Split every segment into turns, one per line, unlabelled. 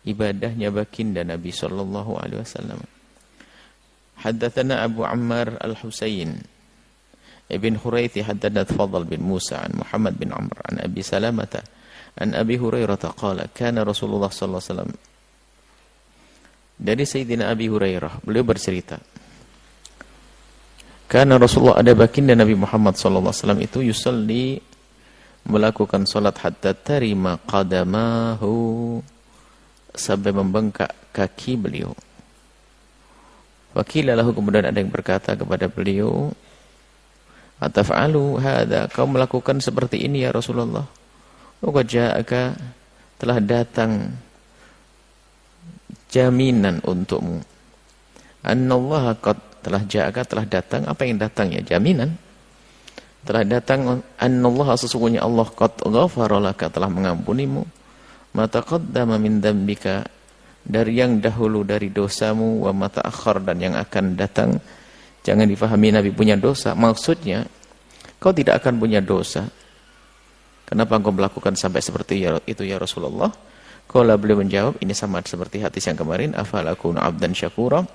ibadahnya baginda Nabi sallallahu alaihi wasallam. Haddatsana Abu Ammar Al-Husain Ibn Khuraithi haddatsana Fadl bin Musa an Muhammad bin Amr an Abi Salamah an Abi Hurairah qala kana Rasulullah sallallahu alaihi wasallam. Dari Sayyidina Abi Hurairah, beliau bercerita, karena Rasulullah, ada baginda Nabi Muhammad sallallahu alaihi wasallam itu yusalli, melakukan salat hatta tarima qadamahu, sampai membengkak kaki beliau. Wakila lahu, kemudian ada yang berkata kepada beliau, ataf'alu hadza, kau melakukan seperti ini ya Rasulullah? Wa ja'aka, telah datang jaminan untukmu. Annallaha qad, telah ja'aka, telah datang. Apa yang datang ya? Jaminan. Telah datang, annallaha, sesungguhnya Allah, qad ghafara laka, telah mengampunimu, ma taqaddama min dzambika, dari yang dahulu dari dosamu, wa ma ta'akhkhar, dan yang akan datang. Jangan difahami Nabi punya dosa. Maksudnya, kau tidak akan punya dosa. Kenapa engkau melakukan sampai seperti itu ya Rasulullah? Qala, beliau menjawab, ini sama seperti hadis yang kemarin, afala akunu abdan syakura,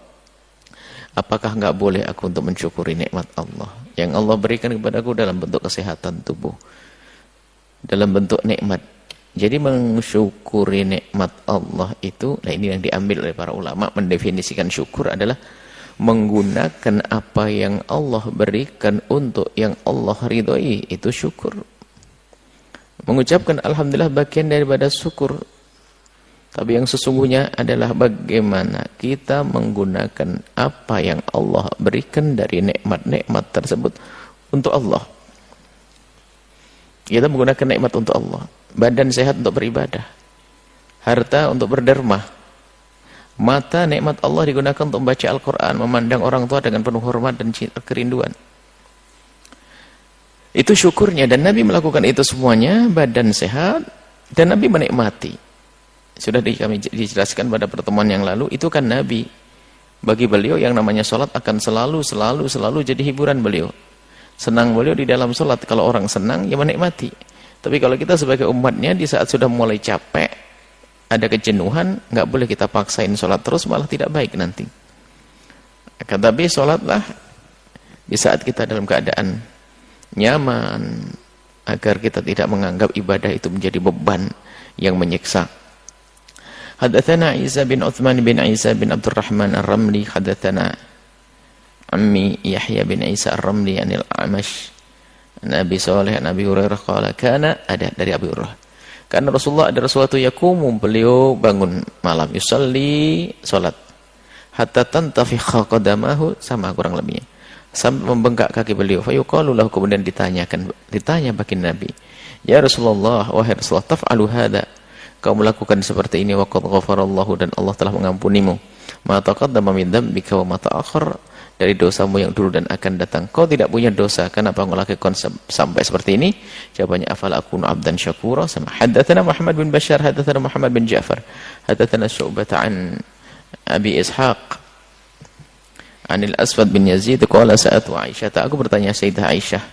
apakah enggak boleh aku untuk mensyukuri nikmat Allah yang Allah berikan kepadaku dalam bentuk kesehatan tubuh, dalam bentuk nikmat. Jadi mensyukuri nikmat Allah itu, nah ini yang diambil oleh para ulama, mendefinisikan syukur adalah menggunakan apa yang Allah berikan untuk yang Allah ridhoi, itu syukur. Mengucapkan alhamdulillah bagian daripada syukur. Tapi yang sesungguhnya adalah bagaimana kita menggunakan apa yang Allah berikan dari nikmat-nikmat tersebut untuk Allah. Kita menggunakan nikmat untuk Allah. Badan sehat untuk beribadah. Harta untuk berderma. Mata, nikmat Allah digunakan untuk membaca Al-Quran, memandang orang tua dengan penuh hormat dan kerinduan. Itu syukurnya, dan Nabi melakukan itu semuanya, badan sehat, dan Nabi menikmati. Sudah kami dijelaskan pada pertemuan yang lalu, itu kan Nabi. Bagi beliau yang namanya sholat akan selalu jadi hiburan beliau. Senang beliau di dalam sholat. Kalau orang senang, ya menikmati. Tapi kalau kita sebagai umatnya, di saat sudah mulai capek, ada kejenuhan, nggak boleh kita paksain sholat terus, malah tidak baik nanti. Tapi sholatlah di saat kita dalam keadaan nyaman, agar kita tidak menganggap ibadah itu menjadi beban yang menyiksa. Hadatsana Isa bin Uthman bin Isa bin Abdurrahman Ar-Ramli, hadatsana Ammi Yahya bin Isa Ar-Ramli anil Amash Nabi Salih Nabi Hurairah qala, kana, ada dari Abu Hurairah, karena Rasulullah, ada Rasulullah yakumu, beliau bangun malam, yusalli, salat, hatta tantafikha qadamahu, sama kurang lebihnya, sampai membengkak kaki beliau. Fayuqalu lahu, kemudian ditanya bagi Nabi, ya Rasulullah, wahai Rasulullah, taf'alu hadza, kau melakukan seperti ini, wa qad ghafarallahu, dan Allah telah mengampunimu, ma taqaddama min dzambika wa ma ta'akhkhar, dari dosamu yang dulu dan akan datang. Kau tidak punya dosa, kenapa kau lakukan sampai seperti ini? Jawabannya, afala akunu abdan syakura. Sama haddatsana Muhammad bin Bashar, haddatsana Muhammad bin Ja'far, haddatsana Syu'bah an Abi Ishaq anil Aswad bin Yazid qala sa'atu Aisyah, aku bertanya Sayyidah Aisyah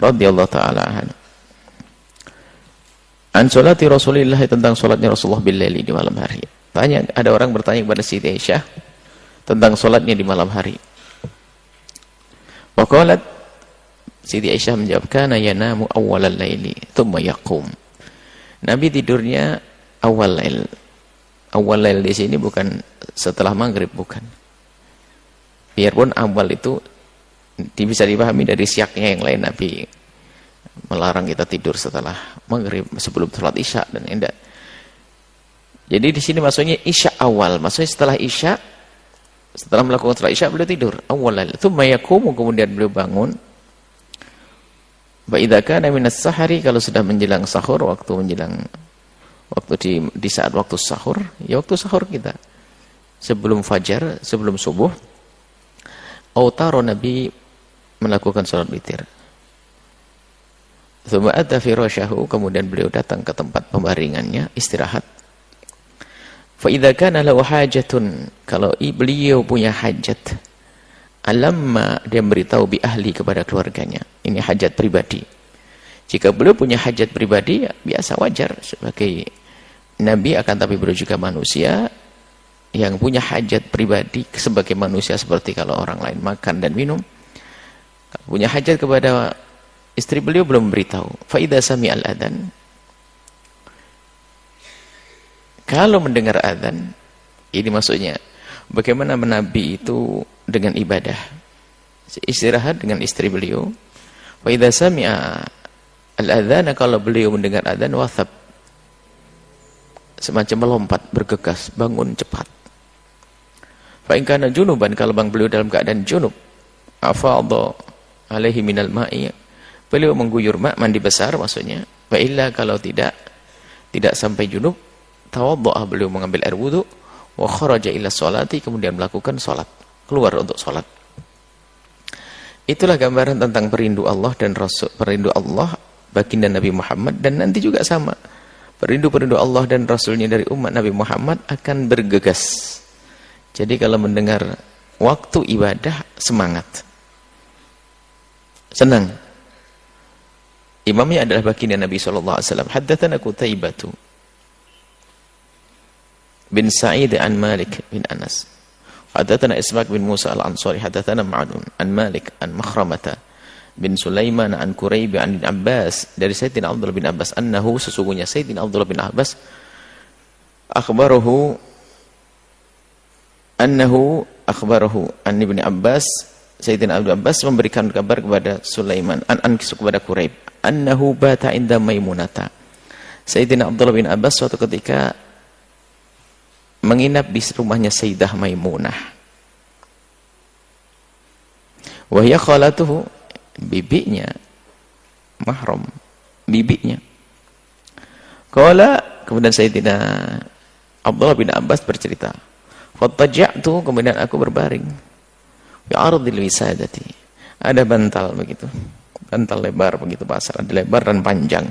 radhiyallahu taala anha an salati Rasulillah, tentang salatnya Rasulullah bil laili, di malam hari. Tanya, ada orang bertanya kepada Sayyidah Aisyah tentang salatnya di malam hari. Wa qalat, Sayyidah Aisyah menjawab, kana yanamu awwalal laili thumma yaqum. Nabi tidurnya awal lail. Awal lail di sini bukan setelah maghrib, bukan. Biarpun awal itu bisa dipahami dari siaknya yang lain, Nabi melarang kita tidur setelah maghrib, sebelum sholat isya dan indah. Jadi di sini maksudnya isya awal, maksudnya setelah isya, setelah melakukan sholat isya beliau tidur awal lail. Tsumma yaqumu, kemudian beliau bangun. Wa idza kana minas sahari, kalau sudah menjelang sahur, waktu di saat waktu sahur, ya waktu sahur kita sebelum fajar, sebelum subuh, autaro, Nabi melakukan sholat witir. Tsumma ata firasyahu, kemudian beliau datang ke tempat pembaringannya, istirahat. Fa idza kana lahu hajatun, kalau beliau punya hajat, alamma, dia beritahu bi ahli, kepada keluarganya. Ini hajat pribadi. Jika beliau punya hajat pribadi, ya biasa, wajar, sebagai Nabi akan tapi beliau juga manusia yang punya hajat pribadi sebagai manusia seperti kalau orang lain makan dan minum. Punya hajat kepada istri beliau belum beritahu. Fa idza sami'al adzan, kalau mendengar adzan, ini maksudnya bagaimana Nabi itu dengan ibadah, istirahat dengan istri beliau. Fa idza sami'a al-adzan, kalau beliau mendengar adzan, wathab, semacam melompat, bergegas, bangun cepat. Fa in kana junuban, kalau beliau dalam keadaan junub, afadha alaihi minal ma'i, beliau mengguyur mandi besar maksudnya. Wa illa, kalau tidak sampai junub, tawaddo'a, beliau mengambil air wudu, wa kharaja ila sholati, kemudian melakukan salat, keluar untuk salat. Itulah gambaran tentang perindu Allah dan Rasul, perindu Allah baginda Nabi Muhammad, dan nanti juga sama. Perindu Allah dan Rasulnya dari umat Nabi Muhammad akan bergegas. Jadi kalau mendengar waktu ibadah, semangat, senang. Imamnya adalah baginda Nabi SAW. Haddatsana Qutaibatu bin Sa'id an Malik bin Anas. Haddatsana Ismak bin Musa al-Ansari. Haddatsana Ma'dun an Malik an Makhramata bin Sulaiman an Quraib an Abbas, dari Sayyidina Abdullah bin Abbas, annahu, sesungguhnya Sayyidina Abdullah bin Abbas, akhbarahu an Ibn Abbas, Sayyidina Abdullah Abbas memberikan kabar kepada Sulaiman kepada Quraib, annahu bata inda Maimunata. Sayyidina Abdullah bin Abbas suatu ketika menginap di rumahnya Sayyidah Maimunah. Wa hiya khalatuhu, bibinya, mahram bibinya. Kemudian Sayyidina Abdullah bin Abbas bercerita, fattaja'tu, kemudian aku berbaring, fi ardil wisadati, ada bantal begitu, bantal lebar begitu pasar, ada lebar dan panjang.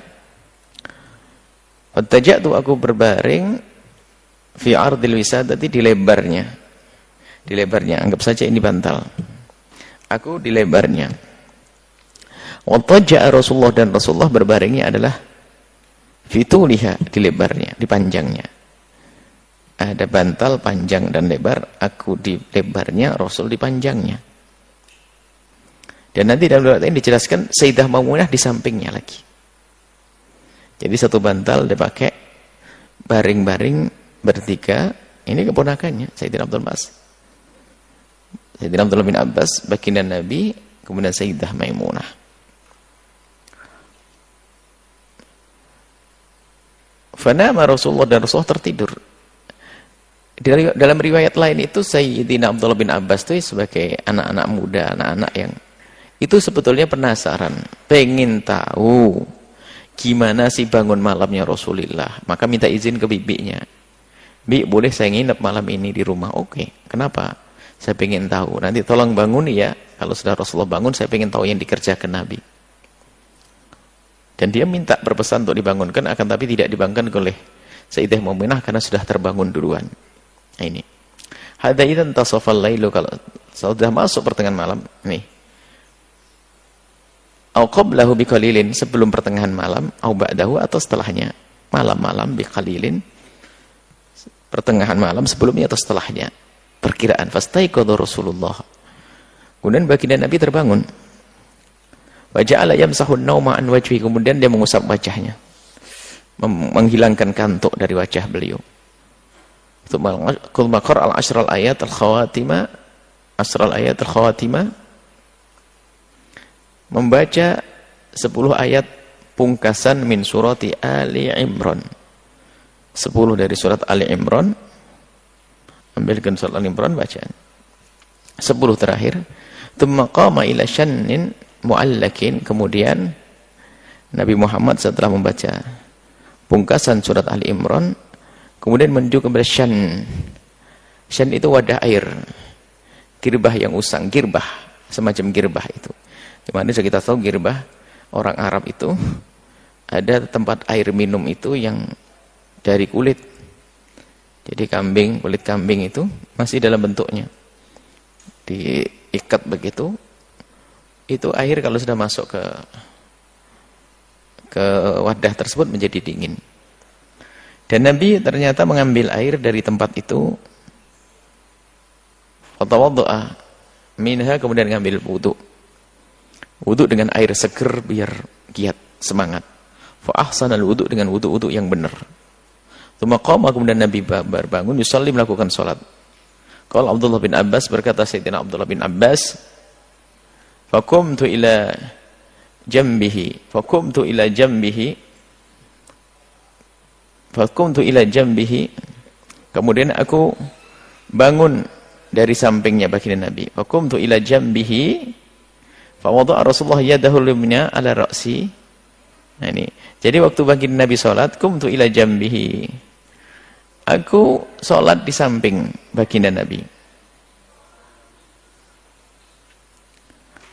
Fattaja'tu, aku berbaring, fi ardil wisadati, di lebarnya, anggap saja ini bantal, aku di lebarnya. Wattaja'a Rasulullah, dan Rasulullah berbaringnya adalah fituliha, di lebarnya, di panjangnya. Ada bantal panjang dan lebar, aku di lebarnya, Rasul di panjangnya. Dan nanti dalam riwayat ini dijelaskan Sayyidah Maimunah di sampingnya lagi. Jadi satu bantal dipakai baring-baring bertiga. Ini keponakannya Sayyidina Abdul Mas, Sayyidina Abdullah bin Abbas, baginda Nabi, kemudian Sayyidah Maimunah. Fanama Rasulullah, dan Rasulullah tertidur. Dalam riwayat lain itu Sayyidina Abdullah bin Abbas itu sebagai anak-anak muda, anak-anak yang itu sebetulnya penasaran, pengen tahu gimana sih bangun malamnya Rasulullah. Maka minta izin ke bibinya, Bi, boleh saya nginep malam ini di rumah? Oke. Kenapa? Saya pengen tahu. Nanti tolong bangun ya. Kalau sudah Rasulullah bangun, saya pengen tahu yang dikerjakan Nabi. Dan dia minta berpesan untuk dibangunkan, akan tapi tidak dibangunkan oleh Sayyidah Maimunah karena sudah terbangun duluan. Nah, ini. Hadza idzan tasafal lailu, kalau sudah masuk pertengahan malam, nih. Au qablahu biqalilin, sebelum pertengahan malam, au ba'dahu, atau setelahnya. Malam-malam biqalilin, pertengahan malam sebelumnya atau setelahnya. Perkiraan fastaiqadha Rasulullah. Kemudian baginda Nabi terbangun. Wa ja'ala yamsahu an-nauma an wajhi, kemudian dia mengusap wajahnya, menghilangkan kantuk dari wajah beliau. Tsumma qara'a al-ashral ayat al-khawatimah, membaca 10 ayat pungkasan min surati Ali Imran. 10 dari surat Ali Imran. Ambilkan surat Ali Imran, bacaan 10 terakhir. Tsumma qama ila shannin mu'allakin, kemudian Nabi Muhammad setelah membaca pungkasan surat Ali Imran, kemudian menuju kepada shan. Shan itu wadah air, girbah yang usang, girbah, semacam girbah itu. Dimana kita tahu girbah orang Arab itu ada tempat air minum itu yang dari kulit. Jadi kulit kambing itu masih dalam bentuknya, diikat begitu. Itu air kalau sudah masuk ke wadah tersebut menjadi dingin. Dan Nabi ternyata mengambil air dari tempat itu. Fatawaddu'a minha, kemudian ngambil wudu. Wudu dengan air seger biar giat, semangat. Fa ahsanal wudu, dengan wudu yang benar. Tsumma qama, kemudian Nabi bangun yusalli, melakukan salat. Qala Abdullah bin Abbas, berkata Sayyidina Abdullah bin Abbas, faqumtu ila jambihi kemudian aku bangun dari sampingnya baginda Nabi. Faqumtu ila jambihi fa wada'a Rasulullah yadahu al-yumna ala ra'si. Nah ini. Jadi waktu baginda Nabi salat, qumtu ila jambihi. Aku salat di samping baginda Nabi.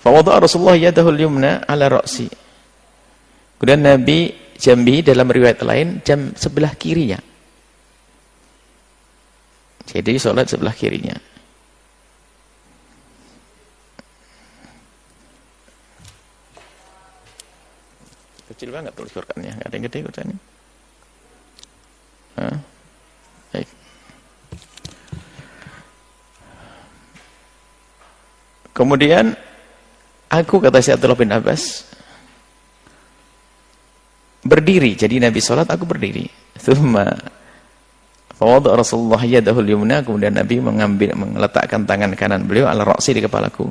Fa wada'a Rasulullah yadahu al-yumna ala ra'si. Kemudian Nabi jambi, dalam riwayat lain jam sebelah kirinya. Jadi salat sebelah kirinya. Kecil banget tulis Qur'annya, enggak ada yang gede Qur'annya. Baik. Kemudian aku, kata Syekh Abdullah bin Abbas, berdiri. Jadi Nabi salat, aku berdiri. Tsumma fawada Rasulullah yadahu al-yumna, kemudian Nabi meletakkan tangan kanan beliau ala ra'si, di kepalaku.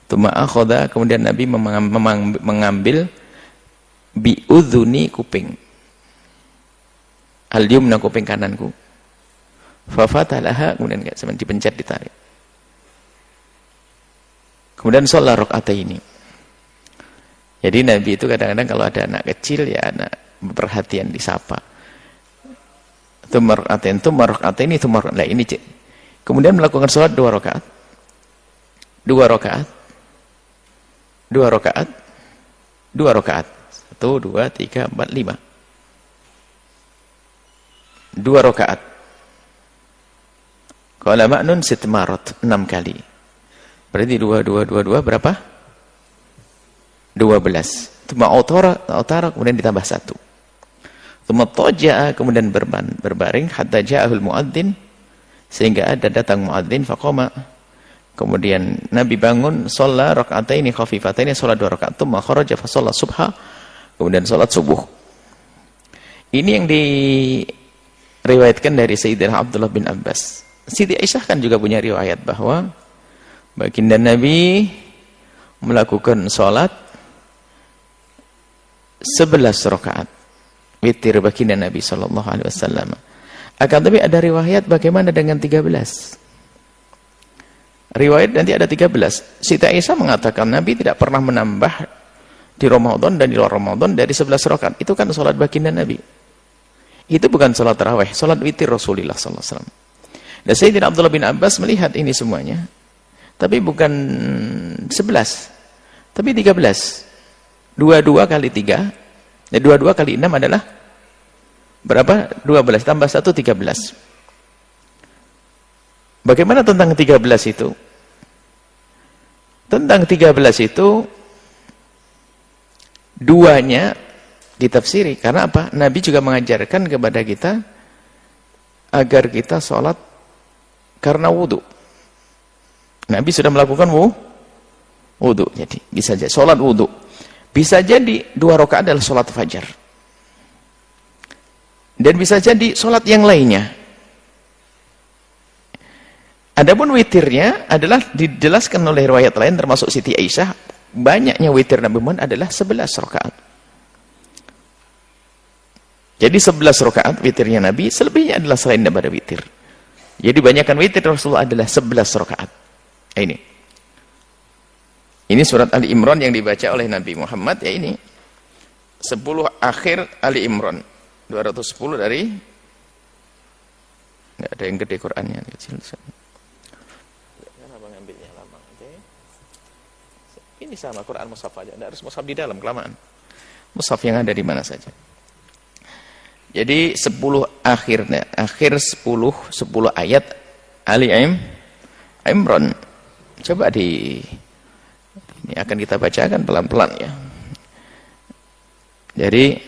Tsumma akhadha, kemudian Nabi mengambil bi udhuni, kuping. Al-yumna, kuping kananku. Fa fatalaha, kemudian enggak sampai dipencet, ditarik. Kemudian sholat rakaataini. Jadi Nabi itu kadang-kadang kalau ada anak kecil, ya anak perhatian, disapa. Tsumma raka'ataini, lah ini. Kemudian melakukan sholat 2 rakaat. 2 rakaat. 2 rakaat. 2 rakaat. 1, 2, 3, 4, 5. 2 rakaat. Qala ma'nun 6 marat, 6 kali. Berarti 2 berapa? 12. Tsumma autara, kemudian ditambah 1. Tsumma taja'a, kemudian berbaring hatta ja'ahul muadzin, sehingga ada datang muadzin faqama. Kemudian Nabi bangun, shalla raka'ataini khafifataini, salat 2 rakaat. Tsumma kharaja fa shalla subha, kemudian salat subuh. Ini yang diriwayatkan dari Sayyidina Abdullah bin Abbas. Siti Aisyah kan juga punya riwayat bahwa baginda Nabi melakukan sholat 11 rakaat witir baginda Nabi sallallahu alaihi wasallam. Akan tapi ada riwayat bagaimana dengan 13. Riwayat nanti ada 13. Siti Aisyah mengatakan Nabi tidak pernah menambah di Ramadan dan di luar Ramadan dari 11 rakaat. Itu kan sholat baginda Nabi. Itu bukan sholat tarawih, sholat witir Rasulullah sallallahu alaihi wasallam. Dan Sayyidina Abdullah bin Abbas melihat ini semuanya. Tapi bukan 11, tapi 13. 22 kali 3, dan 22 kali 6 adalah berapa? 12, tambah 1, 13. Bagaimana tentang 13 itu? Tentang 13 itu, duanya ditafsiri. Karena apa? Nabi juga mengajarkan kepada kita agar kita sholat karena wudu. Nabi sudah melakukan wudu. Jadi bisa jadi sholat wudu. Bisa jadi 2 rakaat adalah sholat fajar. Dan bisa jadi sholat yang lainnya. Adapun witirnya adalah dijelaskan oleh riwayat lain termasuk Siti Aisyah, banyaknya witir Nabi Muhammad adalah 11 rakaat. Jadi 11 rakaat witirnya Nabi, selebihnya adalah selain daripada witir. Jadi banyakkan witir Rasulullah adalah 11 rakaat. Ini surat Ali Imran yang dibaca oleh Nabi Muhammad, ya ini 10 akhir Ali Imran 210 dari, nggak ada yang gede Qurannya, kecil. Kenapa ngambilnya lama? Ini sama Quran mushaf aja, tidak harus mushaf di dalam, kelamaan. Mushaf yang ada di mana saja. Jadi 10 akhirnya, akhir 10 ayat Ali Imran. Coba ini akan kita bacakan pelan-pelan ya. Jadi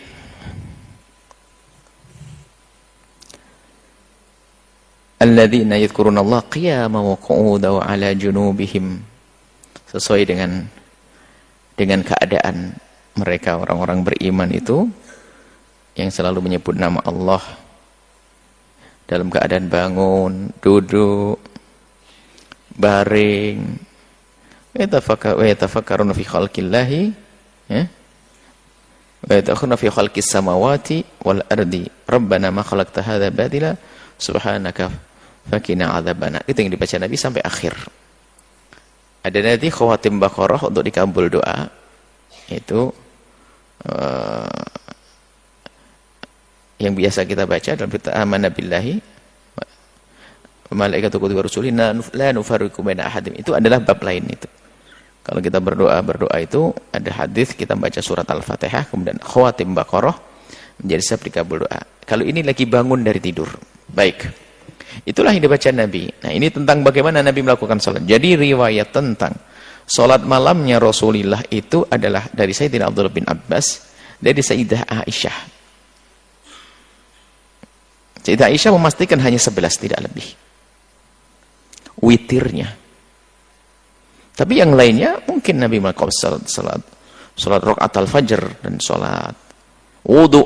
alladzina yadhkurunallaha qiyaman wa qu'udan wa 'ala junubihim, sesuai dengan keadaan mereka orang-orang beriman itu yang selalu menyebut nama Allah dalam keadaan bangun, duduk, baring, yatafakkaruna fi khalqillahi, ya, wa yatafakkaruna fi khalqis samawati wal ardi rabbana ma khalaqta hadza batila subhanaka fakina adzabana. Itu yang dibaca Nabi sampai akhir. Ada nanti khawatim Baqarah untuk dikabul doa, itu yang biasa kita baca dalam kita amanna billahi malaikatu wa rusulina la nufarriqu baina ahadim. Itu adalah bab lain itu. Kalau kita berdoa itu ada hadis kita baca surat Al-Fatihah kemudian khawatim Baqarah menjadi sebab dikabul doa. Kalau ini lagi bangun dari tidur. Baik. Itulah yang dibaca Nabi. Nah, ini tentang bagaimana Nabi melakukan salat. Jadi riwayat tentang salat malamnya Rasulullah itu adalah dari Sayyidina Abdullah bin Abbas, dari Sayyidah Aisyah. Sayyidah Aisyah memastikan hanya 11, tidak lebih. Witirnya. Tapi yang lainnya mungkin Nabi melakukan salat rakaat al-fajr dan salat wudu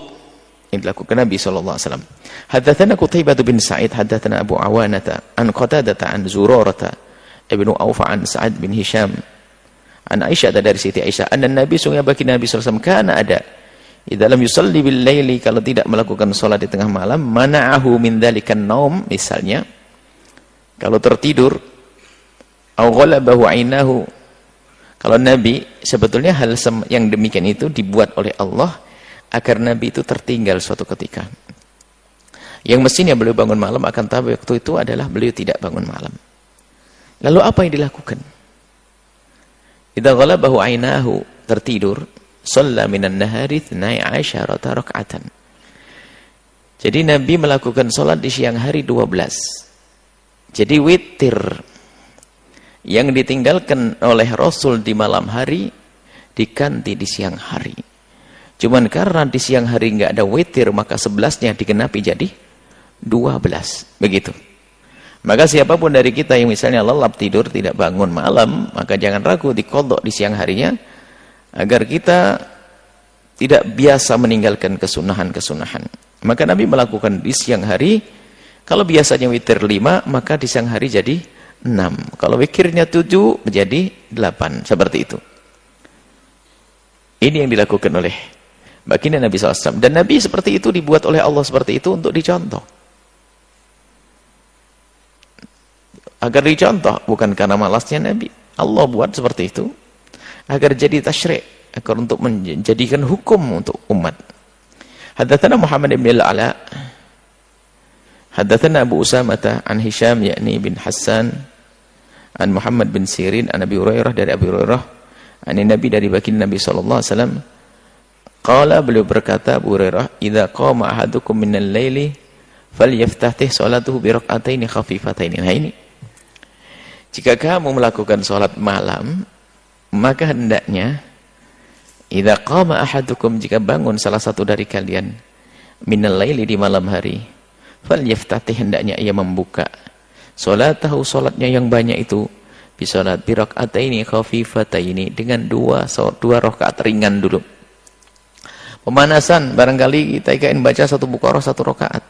yang dilakukan Nabi sallallahu alaihi wasallam. Haddatsana Qutaibah bin Sa'id, haddatsana Abu Awanata an Qatadah an Zurarah ibnu Auf an Sa'ad bin Hisham an Aisyah, dari Siti Aisyah, anna Nabi sungguh bagi Nabi sallallahu alaihi wasallam kana ada idza lam yusalli bil laili, kalau tidak melakukan salat di tengah malam, mana'ahu min dzalikan naum, misalnya kalau tertidur, au ghalabahu ainahu, kalau Nabi sebetulnya hal yang demikian itu dibuat oleh Allah agar Nabi itu tertinggal suatu ketika. Yang mestinya beliau bangun malam, akan tapi waktu itu adalah beliau tidak bangun malam. Lalu apa yang dilakukan? Idza ghalabahu ainahu, tertidur, shalla minan nahari 12 raka'atan. Jadi Nabi melakukan salat di siang hari 12. Jadi witir yang ditinggalkan oleh Rasul di malam hari diganti di siang hari. Cuman karena di siang hari nggak ada witir, maka 11-nya digenapi jadi 12. Begitu. Maka siapapun dari kita yang misalnya lelap tidur tidak bangun malam, maka jangan ragu diqadha di siang harinya, agar kita tidak biasa meninggalkan kesunahan-kesunahan. Maka Nabi melakukan di siang hari, kalau biasanya witir 5, maka di siang hari jadi 6. Kalau witirnya 7 menjadi 8. Seperti itu. Ini yang dilakukan oleh baginda Nabi SAW. Dan Nabi seperti itu dibuat oleh Allah seperti itu untuk dicontoh. Agar dicontoh, bukan karena malasnya Nabi. Allah buat seperti itu agar jadi tasyri', agar untuk menjadikan hukum untuk umat. Haddatsana Muhammad bin al-Ala, haddatsana Abu Usamah an Hisham yakni bin Hassan an Muhammad bin Sirin an Abi Hurairah, dari Abi Hurairah an Nabi, dari baginda Nabi sallallahu alaihi wasallam, qala, beliau berkata Abu Hurairah, idza qama ahadukum minal laili falyaftahih salatuhu bi rak'ataini khafifataini. Nah ini, jika kamu melakukan salat malam, maka hendaknya idza qama ahadukum, jika bangun salah satu dari kalian, minal laili, di malam hari, falyaftahih, hendaknya ia membuka salatahu, salatnya yang banyak itu, bi salat bi rak'ataini khafifataini, dengan dua rakaat ringan dulu. Pemanasan, barangkali kita ingin baca satu Baqarah 1 rakaat,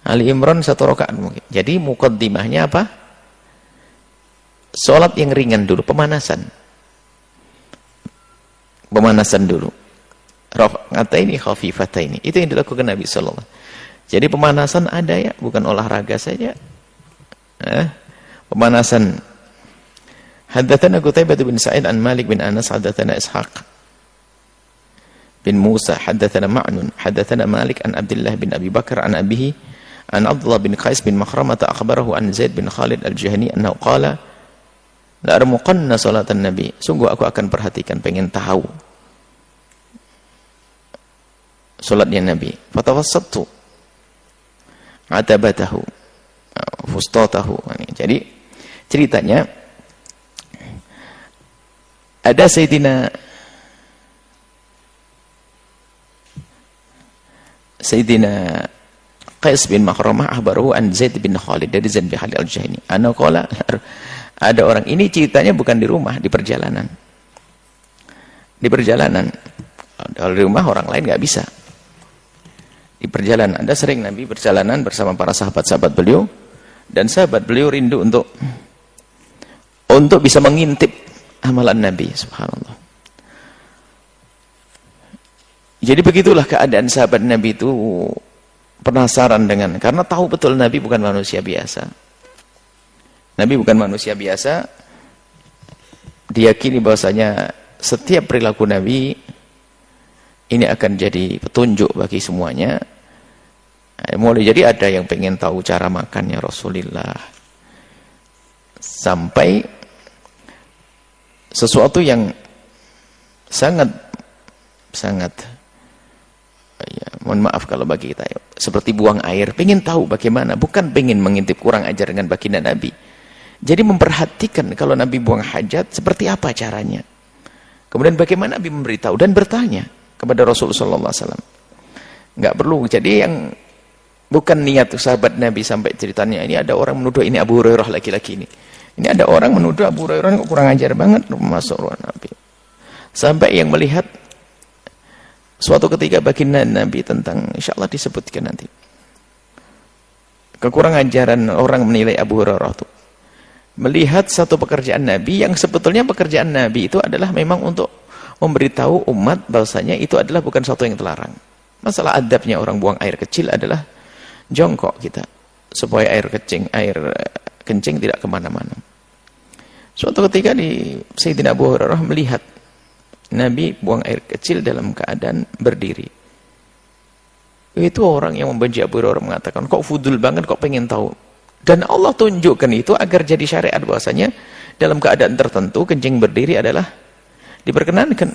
Ali Imran 1 rakaat mungkin. Jadi muqaddimahnya apa? Salat yang ringan dulu, pemanasan. Pemanasan dulu. Raka'ataini khafifataini. Itu yang dilakukan Nabi sallallahu alaihi wasallam. Jadi pemanasan ada ya, bukan olahraga saja. Pemanasan. Haddatsana Qutaibah bin Sa'id an Malik bin Anas, haddatsana Ishaq bin Musa, haddatsana Ma'nun, haddatsana Malik an Abdullah bin Abi Bakar an abihi an Abdullah bin Qais bin Makhramah akhbarahu an Zaid bin Khalid al-Juhani annahu qala la armuqanna salatan Nabi, sungguh aku akan perhatikan, pengen tahu salatnya Nabi. Fatawassattu atabatahu fustatahu. Jadi ceritanya ada Sayyidina Qais bin Makhramah ahbarahu an Zaid bin Khalid dari Zaid bin Khalid al-Juhani. Ana qala, ada orang ini ceritanya bukan di rumah, di perjalanan. Di perjalanan. Kalau di rumah orang lain nggak bisa. Di perjalanan, ada sering Nabi perjalanan bersama para sahabat-sahabat beliau, dan sahabat beliau rindu untuk bisa mengintip amalan Nabi, subhanallah. Jadi begitulah keadaan sahabat Nabi itu, penasaran karena tahu betul Nabi bukan manusia biasa. Nabi bukan manusia biasa, diyakini bahwasanya setiap perilaku Nabi ini akan jadi petunjuk bagi semuanya. Mulai jadi ada yang pengen tahu cara makannya Rasulullah, sampai sesuatu yang sangat ya, mohon maaf kalau bagi kita seperti buang air, pengen tahu bagaimana, bukan pengen mengintip kurang ajar dengan baginda Nabi. Jadi memperhatikan kalau Nabi buang hajat seperti apa caranya, kemudian bagaimana Nabi memberitahu dan bertanya kepada Rasulullah SAW. Nggak perlu. Jadi yang bukan niat sahabat Nabi sampai ceritanya ini ada orang menuduh ini Abu Hurairah laki-laki ini. Ini ada orang menuduh Abu Hurairah kok kurang ajar banget masuk ruang Nabi. Sampai yang melihat suatu ketika baginda Nabi tentang, insyaallah disebutkan nanti, kekurangan ajaran orang menilai Abu Hurairah itu. Melihat satu pekerjaan Nabi yang sebetulnya pekerjaan Nabi itu adalah memang untuk memberitahu umat bahwasanya itu adalah bukan sesuatu yang terlarang. Masalah adabnya orang buang air kecil adalah jongkok kita, supaya air kencing tidak kemana-mana. Suatu ketika di Sayyidina Abu Hurairah melihat Nabi buang air kecil dalam keadaan berdiri. Itu orang yang membenci Abu Hurairah mengatakan, kok fudul banget, kok pengen tahu. Dan Allah tunjukkan itu agar jadi syariat bahwasanya dalam keadaan tertentu kencing berdiri adalah diperkenankan.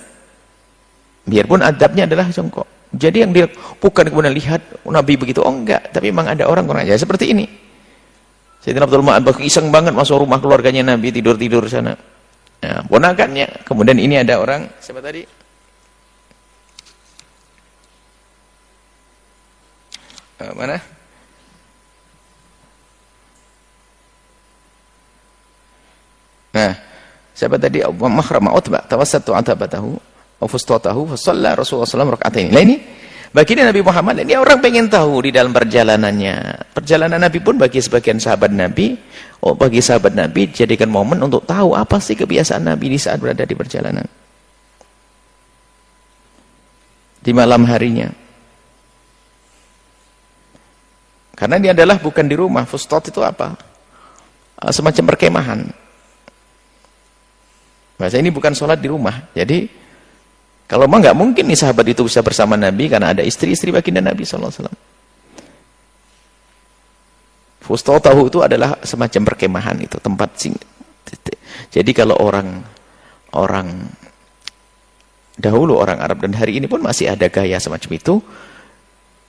Biarpun adabnya adalah jongkok. Jadi yang dia bukan kemudian lihat Nabi begitu, oh enggak, tapi memang ada orang kurang ajar seperti ini. Sayyidina Abdul Ma'ad iseng banget masuk rumah keluarganya Nabi, tidur-tidur sana. Nah, ponakannya. Kemudian ini ada orang, siapa tadi? Mana? Nah, siapa tadi? Makhramah Utbah tawassatu atabatahu wa fustatahu fa shalla Rasulullah sallallahu alaihi wasallam. Nah ini baginda Nabi Muhammad, ini orang pengen tahu di dalam perjalanannya. Perjalanan Nabi pun bagi sebagian sahabat Nabi, bagi sahabat Nabi jadikan momen untuk tahu apa sih kebiasaan Nabi di saat berada di perjalanan. Di malam harinya. Karena ini adalah bukan di rumah. Fustat itu apa? Semacam perkemahan. Bahasa ini bukan sholat di rumah. Jadi kalau memang nggak mungkin nih sahabat itu bisa bersama Nabi karena ada istri-istri baginda Nabi SAW. Fustatahu itu adalah semacam perkemahan, itu tempat Jadi kalau orang dahulu, orang Arab dan hari ini pun masih ada gaya semacam itu.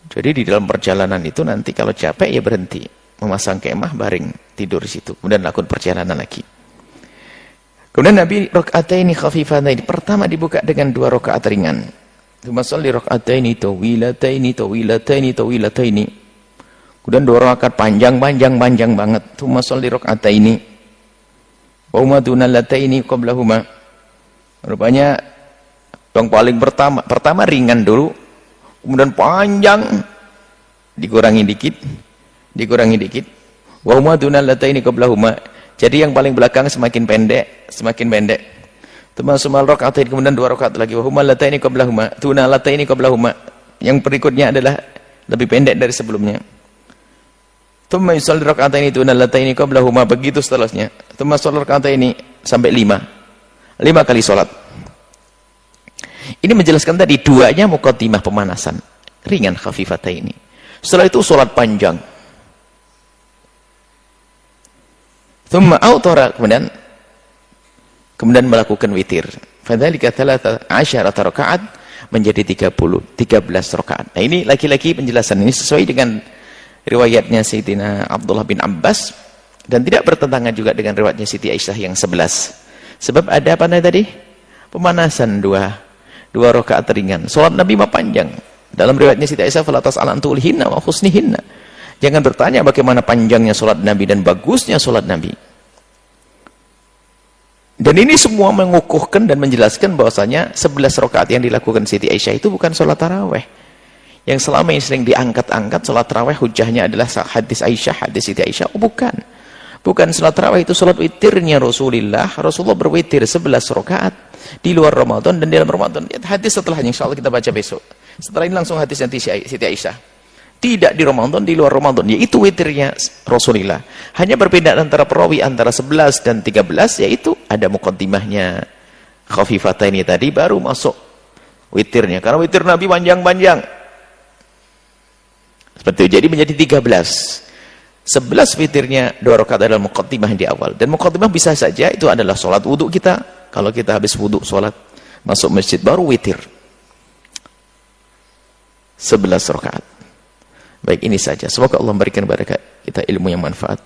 Jadi di dalam perjalanan itu nanti kalau capek ya berhenti, memasang kemah, baring, tidur di situ, kemudian lakukan perjalanan lagi. Kemudian Nabi raka'ataini khafifataini, pertama dibuka dengan 2 rakaat ringan. Tsumma shalli raka'ataini tawilataini. Kemudian 2 rakaat panjang banget. Tsumma shalli raka'ataini wa huma dunallataini qablahuma. Rupanya yang paling pertama ringan dulu, kemudian panjang, dikurangi dikit. Wa huma dunallataini qablahuma. Jadi yang paling belakang semakin pendek. Tsumma raka'atain, kemudian 2 rakaat lagi. Wa huma lataini qablahuma, tuna lataini qablahuma. Yang berikutnya adalah lebih pendek dari sebelumnya. Tsumma yusalli raka'ataini tuna lataini qablahuma, begitu seterusnya. Tsumma shalli raka'ataini sampai 5 kali salat. Ini menjelaskan tadi 2-nya muqaddimah, pemanasan, ringan, khafifataini. Setelah itu salat panjang. Tsumma autara, kemudian melakukan witir. Fadzalika 13 rakaat, menjadi 13 rakaat. Nah ini lagi-lagi penjelasan ini sesuai dengan riwayatnya Sayyidina Abdullah bin Abbas dan tidak bertentangan juga dengan riwayatnya Siti Aisyah yang 11. Sebab ada apa tadi? Pemanasan 2 rakaat ringan. Salat Nabi mah panjang. Dalam riwayatnya Siti Aisyah fala tas'al an tulihinna wa husnihinna. Jangan bertanya bagaimana panjangnya sholat Nabi dan bagusnya sholat Nabi. Dan ini semua mengukuhkan dan menjelaskan bahwasanya 11 rakaat yang dilakukan Siti Aisyah itu bukan sholat taraweh. Yang selama ini sering diangkat-angkat sholat taraweh, hujahnya adalah hadis Aisyah, hadis Siti Aisyah. Oh, bukan. Bukan sholat taraweh, itu sholat witirnya Rasulullah. Rasulullah berwitir 11 rakaat di luar Ramadan dan di dalam Ramadan. Hadis setelahnya insyaallah kita baca besok. Setelah ini langsung hadis nanti Siti Aisyah. Tidak di Ramadan, di luar Ramadan. Yaitu witirnya Rasulullah. Hanya perbedaan antara perawi antara 11 dan 13, yaitu ada muqaddimahnya khafifata ini tadi, baru masuk witirnya. Karena witir Nabi panjang-panjang. Seperti itu. Jadi menjadi 13. 11 witirnya 2 rakaat adalah muqaddimah di awal. Dan muqaddimah bisa saja itu adalah sholat wudhu kita. Kalau kita habis wudhu, sholat, masuk masjid, baru witir. 11 rakaat. Baik, ini saja. Semoga Allah memberikan kepada kita ilmu yang manfaat.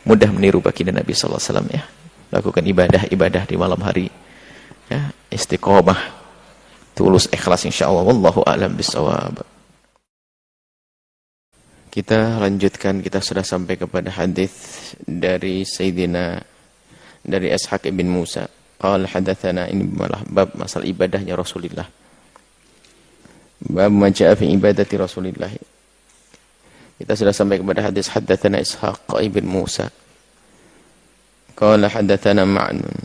Mudah meniru baginda Nabi sallallahu alaihi wasallam ya. Lakukan ibadah-ibadah di malam hari. Ya, istiqomah, tulus, ikhlas insyaallah. Wallahu a'lam bishawab. Kita lanjutkan, kita sudah sampai kepada hadis dari Sayyidina dari Ishaq ibn Musa. Qala hadatsana, ini malah bab masalah ibadahnya Rasulullah. Bab ma jaa fi ibadati Rasulillah. Kita sudah sampai kepada hadis haddatsana Ishaq ibn Musa. Qala haddatsana Ma'nun.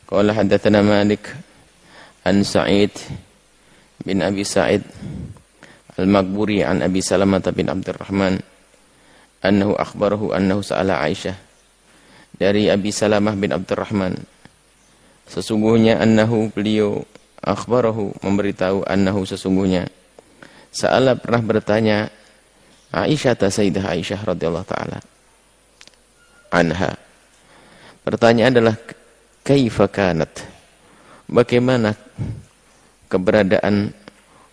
Qala haddatsana Malik an Sa'id bin Abi Sa'id Al-Maghburi an Abi Salamah bin Abdurrahman annahu akhbarahu annahu sa'ala Aisyah. Dari Abi Salamah bin Abdurrahman, sesungguhnya annahu, beliau, akhbarahu, memberitahu, annahu, sesungguhnya, sa'ala, pernah bertanya, Aisyah, Sayyidah Aisyah radhiyallahu taala anha. Pertanyaan adalah kaifa kanat, bagaimana keberadaan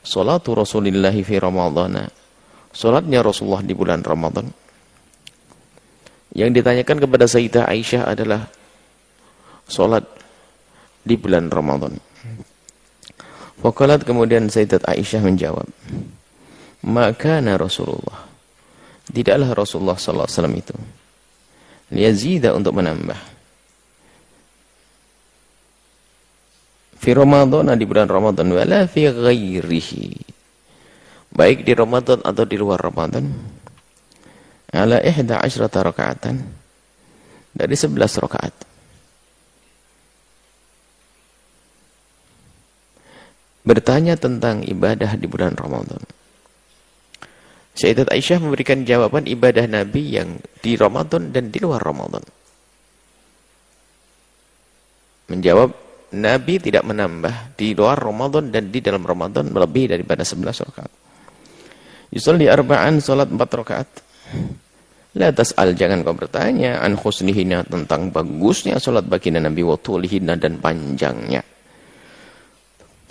salatu Rasulillah fi Ramadhan, salatnya Rasulullah di bulan Ramadan. Yang ditanyakan kepada Sayyidah Aisyah adalah salat di bulan Ramadan. Faqalat, kemudian Sayyidat Aisyah menjawab, maka Rasulullah, tidaklah Rasulullah sallallahu alaihi wasallam itu liyazida, untuk menambah, fi Ramadan, di bulan Ramadan, wala fi ghairihi, baik di Ramadan atau di luar Ramadan, ala 11 rakaatan, dari 11 rakaat. Bertanya tentang ibadah di bulan Ramadan. Sayyidat Aisyah memberikan jawaban ibadah Nabi yang di Ramadan dan di luar Ramadan. Menjawab, Nabi tidak menambah di luar Ramadan dan di dalam Ramadan melebihi daripada 11 rakaat. Yusalli arba'an, salat 4 rakaat. La tas'al, jangan kau bertanya, an husnihina, tentang bagusnya salat baginda Nabi, wa tulihina, dan panjangnya.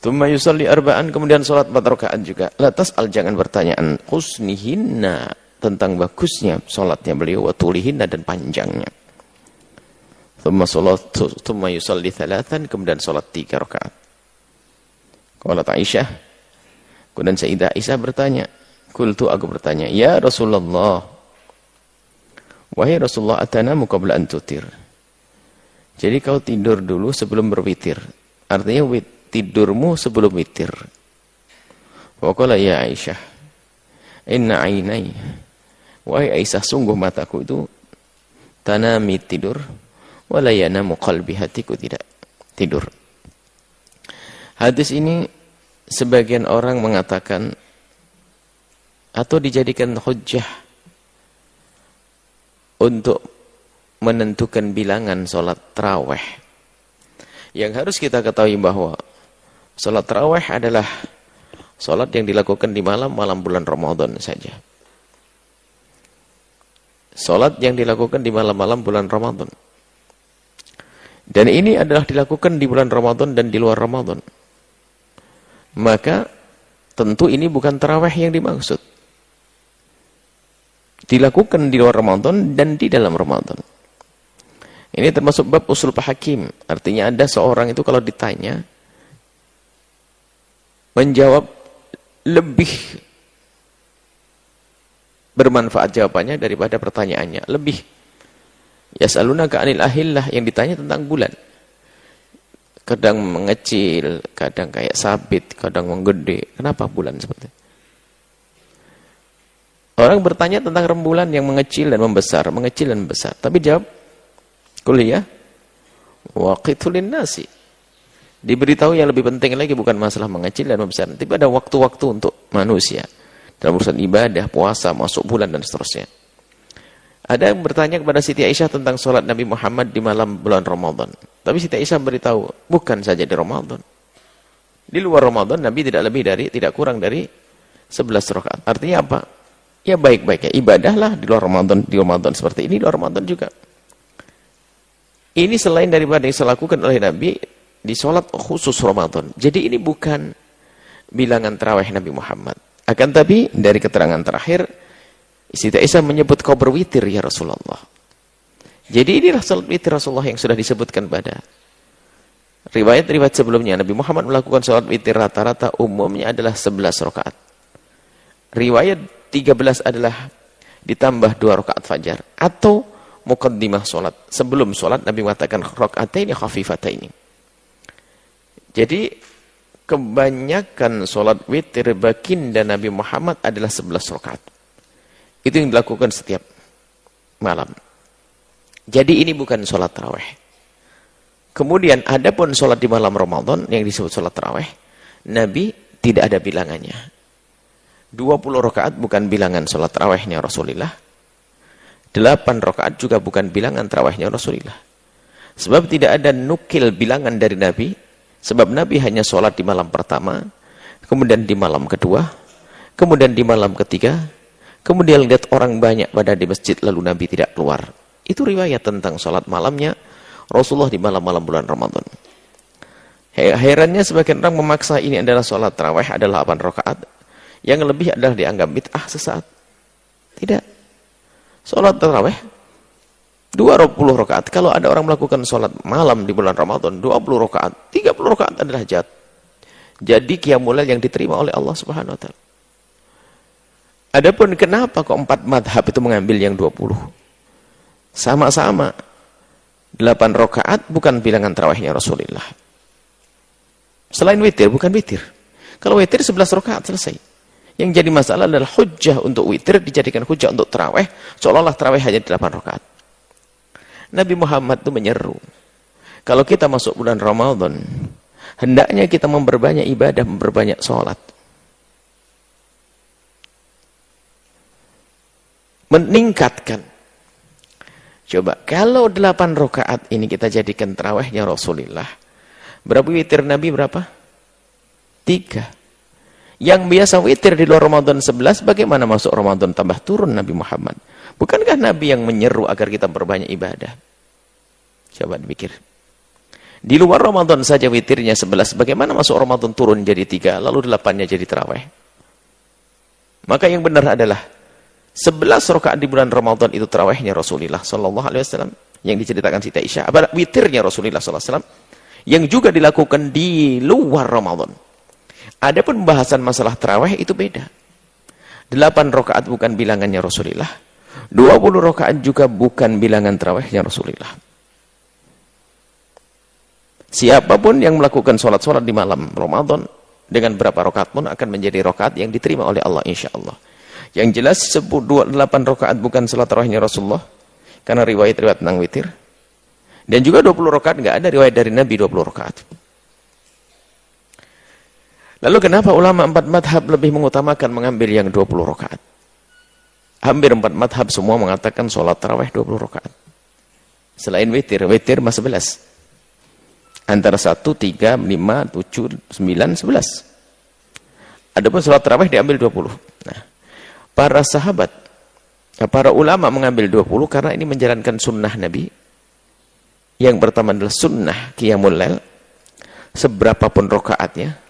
Tsumma yusalli arba'an, kemudian salat 4 rakaat juga. La tas'al, jangan bertanya, an husnihinna, tentang bagusnya salatnya beliau, wa tulihinna, dan panjangnya. Tsumma yusalli 3, kemudian salat 3 rakaat. Qalat Aisyah, kemudian Sayyidah Aisyah bertanya, qultu, aku bertanya, ya Rasulullah, wahai Rasulullah, atanamu qabla an tutir. Jadi kau tidur dulu sebelum berwitir. Artinya tidurmu sebelum witir. Wa qala ya Aisyah, inna ainai, wahai Aisyah, sungguh mataku itu tanami, tidur, wala yanamu qalbi, hatiku tidak tidur. Hadis ini sebagian orang mengatakan atau dijadikan hujjah untuk menentukan bilangan sholat tarawih. Yang harus kita ketahui bahwa sholat tarawih adalah sholat yang dilakukan di malam-malam bulan Ramadan saja. Sholat yang dilakukan di malam-malam bulan Ramadan. Dan ini adalah dilakukan di bulan Ramadan dan di luar Ramadan. Maka tentu ini bukan tarawih yang dimaksud. Dilakukan di luar Ramadan dan di dalam Ramadan. Ini termasuk bab usul hakim. Artinya ada seorang itu kalau ditanya, menjawab lebih bermanfaat jawabannya daripada pertanyaannya. Lebih. Yas'alunaka 'anil ahillah, yang ditanya tentang bulan. Kadang mengecil, kadang kayak sabit, kadang menggede. Kenapa bulan seperti itu? Orang bertanya tentang rembulan yang mengecil dan membesar, mengecil dan membesar. Tapi jawab, kuliah, waqitul linnasi. Diberitahu yang lebih penting lagi bukan masalah mengecil dan membesar. Tapi ada waktu-waktu untuk manusia. Dalam urusan ibadah, puasa, masuk bulan, dan seterusnya. Ada yang bertanya kepada Siti Aisyah tentang sholat Nabi Muhammad di malam bulan Ramadan. Tapi Siti Aisyah beritahu, bukan saja di Ramadan. Di luar Ramadan, Nabi tidak kurang dari 11 rakaat. Artinya apa? Ya baik-baik ya, ibadahlah di luar Ramadan seperti ini, di luar Ramadan juga. Ini selain daripada yang dilakukan oleh Nabi di sholat khusus Ramadan. Jadi ini bukan bilangan tarawih Nabi Muhammad. Akan tapi dari keterangan terakhir, Siti Aisyah menyebut kau berwitir ya Rasulullah. Jadi inilah salat witir Rasulullah yang sudah disebutkan pada riwayat-riwayat sebelumnya. Nabi Muhammad melakukan salat witir rata-rata umumnya adalah 11 rakaat. Riwayat 13 adalah ditambah 2 rakaat fajar. Atau muqaddimah salat. Sebelum salat Nabi mengatakan raka'ataini khafifataini. Jadi kebanyakan salat witir baginda Nabi Muhammad adalah 11 rakaat. Itu yang dilakukan setiap malam. Jadi ini bukan sholat tarawih. Kemudian ada pun sholat di malam Ramadan yang disebut sholat tarawih. Nabi tidak ada bilangannya. 20 rakaat bukan bilangan sholat tarawihnya Rasulullah. 8 rakaat juga bukan bilangan tarawihnya Rasulullah. Sebab tidak ada nukil bilangan dari Nabi. Sebab Nabi hanya sholat di malam pertama. Kemudian di malam kedua. Kemudian di malam ketiga. Kemudian lihat orang banyak pada di masjid lalu Nabi tidak keluar. Itu riwayat tentang sholat malamnya Rasulullah di malam-malam bulan Ramadan. Herannya sebagian orang memaksa ini adalah sholat tarawih adalah 8 rakaat. Yang lebih adalah dianggap bid'ah sesaat. Tidak. Sholat tarawih 20 rakaat. Kalau ada orang melakukan sholat malam di bulan Ramadan 20 rakaat, 30 rakaat adalah jadi qiyamul lail yang diterima oleh Allah Subhanahu wa taala. Adapun kenapa kok 4 madhab itu mengambil yang 20? Sama-sama 8 rakaat bukan bilangan tarawihnya Rasulullah. Selain witir, bukan witir. Kalau witir 11 rakaat selesai. Yang jadi masalah adalah hujjah untuk witir dijadikan hujjah untuk tarawih, seolah-olah tarawih hanya 8 rakaat. Nabi Muhammad itu menyeru, kalau kita masuk bulan Ramadan, hendaknya kita memperbanyak ibadah, memperbanyak sholat. Meningkatkan. Coba, kalau 8 rakaat ini kita jadikan tarawihnya Rasulullah, berapa witir Nabi berapa? 3. Yang biasa witir di luar Ramadan 11, bagaimana masuk Ramadan tambah turun Nabi Muhammad? Bukankah Nabi yang menyeru agar kita memperbanyak ibadah? Coba dipikir. Di luar Ramadan saja witirnya 11, bagaimana masuk Ramadan turun jadi 3, lalu 8-nya jadi tarawih? Maka yang benar adalah 11 rakaat di bulan Ramadan itu tarawihnya Rasulullah sallallahu alaihi wasallam yang diceritakan Siti Aisyah. Witirnya Rasulullah sallallahu alaihi wasallam yang juga dilakukan di luar Ramadan. Ada pun pembahasan masalah tarawih itu beda. 8 rakaat bukan bilangannya Rasulullah. 20 rakaat juga bukan bilangan tarawihnya Rasulullah. Siapapun yang melakukan sholat-sholat di malam Ramadan dengan berapa rakaat pun akan menjadi rakaat yang diterima oleh Allah insyaallah. Yang jelas 8 rakaat bukan salat tarawihnya Rasulullah karena riwayat-riwayat tentang witir. Dan juga 20 rakaat enggak ada riwayat dari Nabi 20 rakaat. Lalu kenapa ulama 4 madhab lebih mengutamakan mengambil yang 20 rakaat? Hampir 4 madhab semua mengatakan salat tarawih 20 rakaat. Selain witir mas 11. Antara 1, 3, 5, 7, 9, 11. Adapun salat tarawih diambil 20. Nah, para sahabat, para ulama mengambil 20 karena ini menjalankan sunnah Nabi. Yang pertama adalah sunnah qiyamul lail, seberapapun rakaatnya.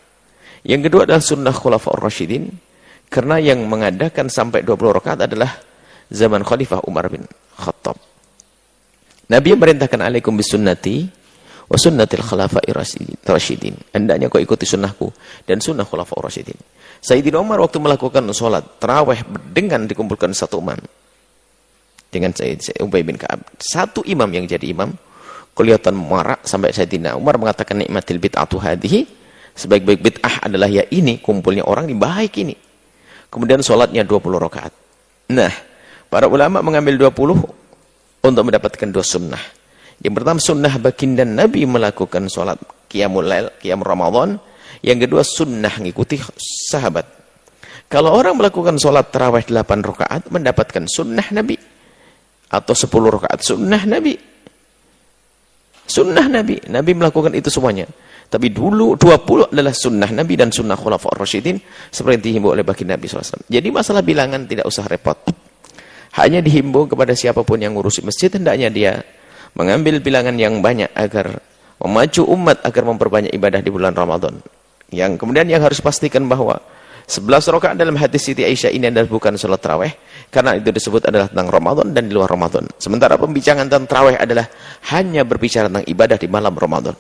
Yang kedua adalah sunnah khulafaur rasyidin, karena yang mengadakan sampai 20 rakaat adalah zaman Khalifah Umar bin Khattab. Nabi memerintahkan alaikum bisunnati wa sunnatil khulafair rasyidin. Hendaknya kau ikuti sunnahku dan sunnah khulafaur rasyidin. Sayyidina Umar waktu melakukan sholat tarawih dengan dikumpulkan satu imam dengan Ubay bin Ka'ab, satu imam yang jadi imam, kelihatan marah sampai Sayyidina Umar mengatakan nikmatil bid'atu hadhihi, sebaik-baik bid'ah adalah ya ini, kumpulnya orang di baik ini. Kemudian sholatnya 20 rakaat. Nah, para ulama mengambil 20 untuk mendapatkan 2 sunnah. Yang pertama sunnah baginda Nabi melakukan sholat qiyamul lail, qiyam Ramadan. Yang kedua sunnah ngikuti sahabat. Kalau orang melakukan sholat tarawih 8 rakaat mendapatkan sunnah Nabi, atau 10 rakaat sunnah Nabi. Sunnah Nabi, Nabi melakukan itu semuanya. Tapi dulu 20 adalah sunnah Nabi dan sunnah Khulafaur Rasyidin seperti dihimbau oleh baginda Nabi SAW. Jadi masalah bilangan tidak usah repot. Hanya dihimbau kepada siapapun yang ngurusi masjid, hendaknya dia mengambil bilangan yang banyak agar memacu umat agar memperbanyak ibadah di bulan Ramadan. Yang kemudian yang harus pastikan bahwa 11 rakaat dalam hadis Siti Aisyah ini adalah bukan sholat tarawih, karena itu disebut adalah tentang Ramadan dan di luar Ramadan. Sementara pembicaraan tentang tarawih adalah hanya berbicara tentang ibadah di malam Ramadan.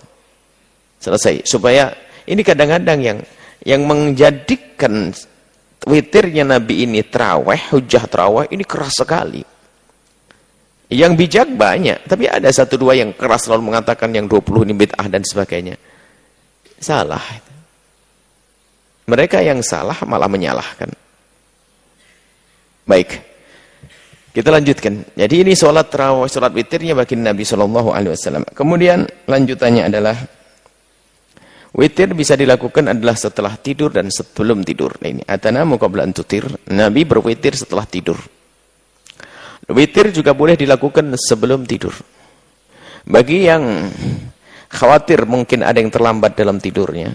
Selesai. Supaya ini kadang-kadang yang menjadikan witirnya Nabi ini tarawih, hujah tarawih ini keras sekali. Yang bijak banyak, tapi ada 1-2 yang keras selalu mengatakan yang 20 ini bid'ah dan sebagainya. Salah. Mereka yang salah malah menyalahkan. Baik. Kita lanjutkan. Jadi ini sholat tarawih, sholat witirnya bagi Nabi SAW. Kemudian lanjutannya adalah witir bisa dilakukan adalah setelah tidur dan sebelum tidur. Nah, ini atanamu qabla an tutir. Nabi berwitir setelah tidur. Witir juga boleh dilakukan sebelum tidur. Bagi yang khawatir mungkin ada yang terlambat dalam tidurnya,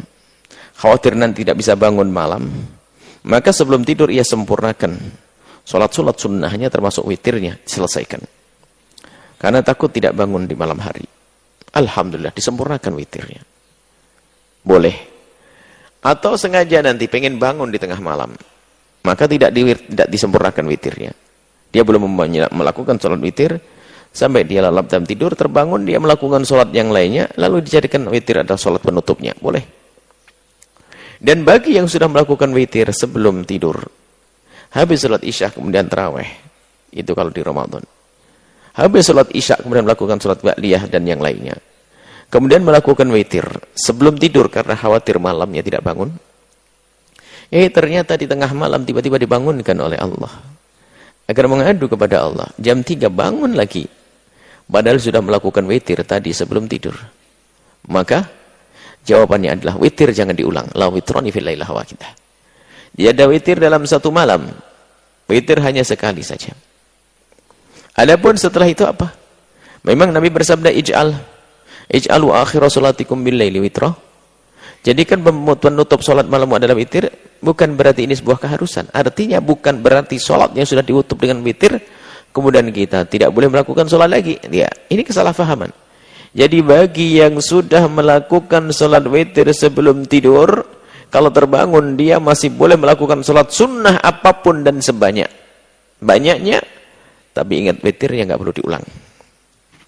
khawatir nanti tidak bisa bangun malam, maka sebelum tidur ia sempurnakan sholat-sholat sunnahnya termasuk witirnya, selesaikan. Karena takut tidak bangun di malam hari. Alhamdulillah disempurnakan witirnya. Boleh. Atau sengaja nanti pengen bangun di tengah malam, maka tidak disempurnakan witirnya. Dia belum melakukan sholat witir, sampai dia lalap dalam tidur, terbangun, dia melakukan sholat yang lainnya, lalu dijadikan witir adalah sholat penutupnya. Boleh. Dan bagi yang sudah melakukan witir sebelum tidur, habis sholat isya kemudian tarawih, itu kalau di Ramadan. Habis sholat isya kemudian melakukan sholat ba'liyah dan yang lainnya. Kemudian melakukan witir sebelum tidur karena khawatir malamnya tidak bangun. Ternyata di tengah malam tiba-tiba dibangunkan oleh Allah. Agar mengadu kepada Allah. Jam 3 bangun lagi. Padahal sudah melakukan witir tadi sebelum tidur. Maka jawabannya adalah witir jangan diulang. La witroni fil lailah waqidah. Dia ada witir dalam satu malam. Witir hanya sekali saja. Adapun setelah itu apa? Memang Nabi bersabda ij'alu akhira salatikum bil laili witra. Jadikan penutup salat malam adalah witir, bukan berarti ini sebuah keharusan. Artinya bukan berarti salatnya sudah ditutup dengan witir, kemudian kita tidak boleh melakukan salat lagi. Ya, ini kesalahpahaman. Jadi bagi yang sudah melakukan salat witir sebelum tidur, kalau terbangun dia masih boleh melakukan salat sunnah apapun dan sebanyak-banyaknya, tapi ingat witirnya nggak perlu diulang.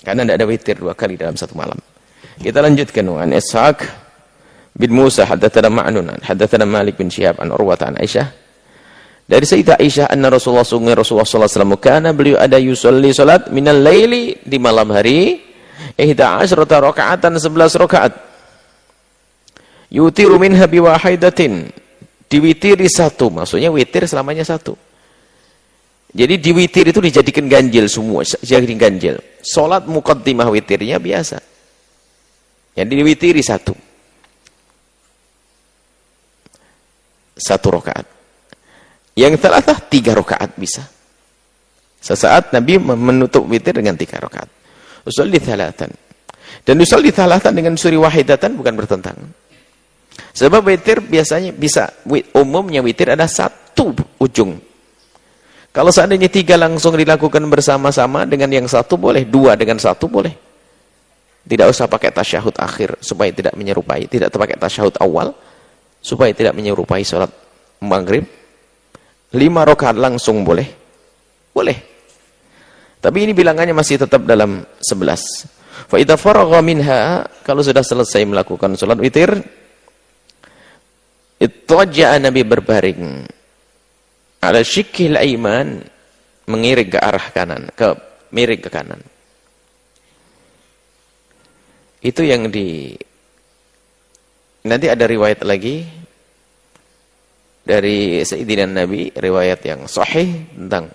Karena tidak ada witir 2 kali dalam satu malam. Kita lanjutkan. An Ishaq bin Musa haddatsana Ma'nun haddatsana Malik bin Syihab an Urwah an Aisyah. Dari Sayyidah Aisyah anna Rasulullah sallallahu alaihi wasallam kana beliau ada yusolli salat minal laili di malam hari 11 rakaatan 11 rakaat. Yutiru minha biwahidatin, diwitiri satu, maksudnya witir selamanya satu. Jadi diwitir itu dijadikan ganjil semua, jadi ganjil. Salat muqaddimah witirnya biasa. Jadi diwitiri satu rakaat. Yang terakhir 3 rakaat bisa. Sesaat Nabi menutup witir dengan 3 rakaat. Usolli thalatan. Dan usolli thalatan dengan suri wahidatan bukan bertentangan. Sebab witir biasanya bisa, umumnya witir ada satu ujung. Kalau seandainya 3 langsung dilakukan bersama-sama dengan yang satu boleh, 2 dengan satu boleh. Tidak usah pakai tasyahud akhir supaya tidak menyerupai, tidak terpakai tasyahud awal supaya tidak menyerupai sholat maghrib. 5 rakaat langsung boleh. Boleh. Tapi ini bilangannya masih tetap dalam 11. Fa idza faragha minha, kalau sudah selesai melakukan sholat witir, Ittaja'a, Nabi berbaring. Ala syikil aiman, mengiring ke arah kanan, miring ke kanan. Itu yang nanti ada riwayat lagi dari Sayyidina Nabi, riwayat yang sahih tentang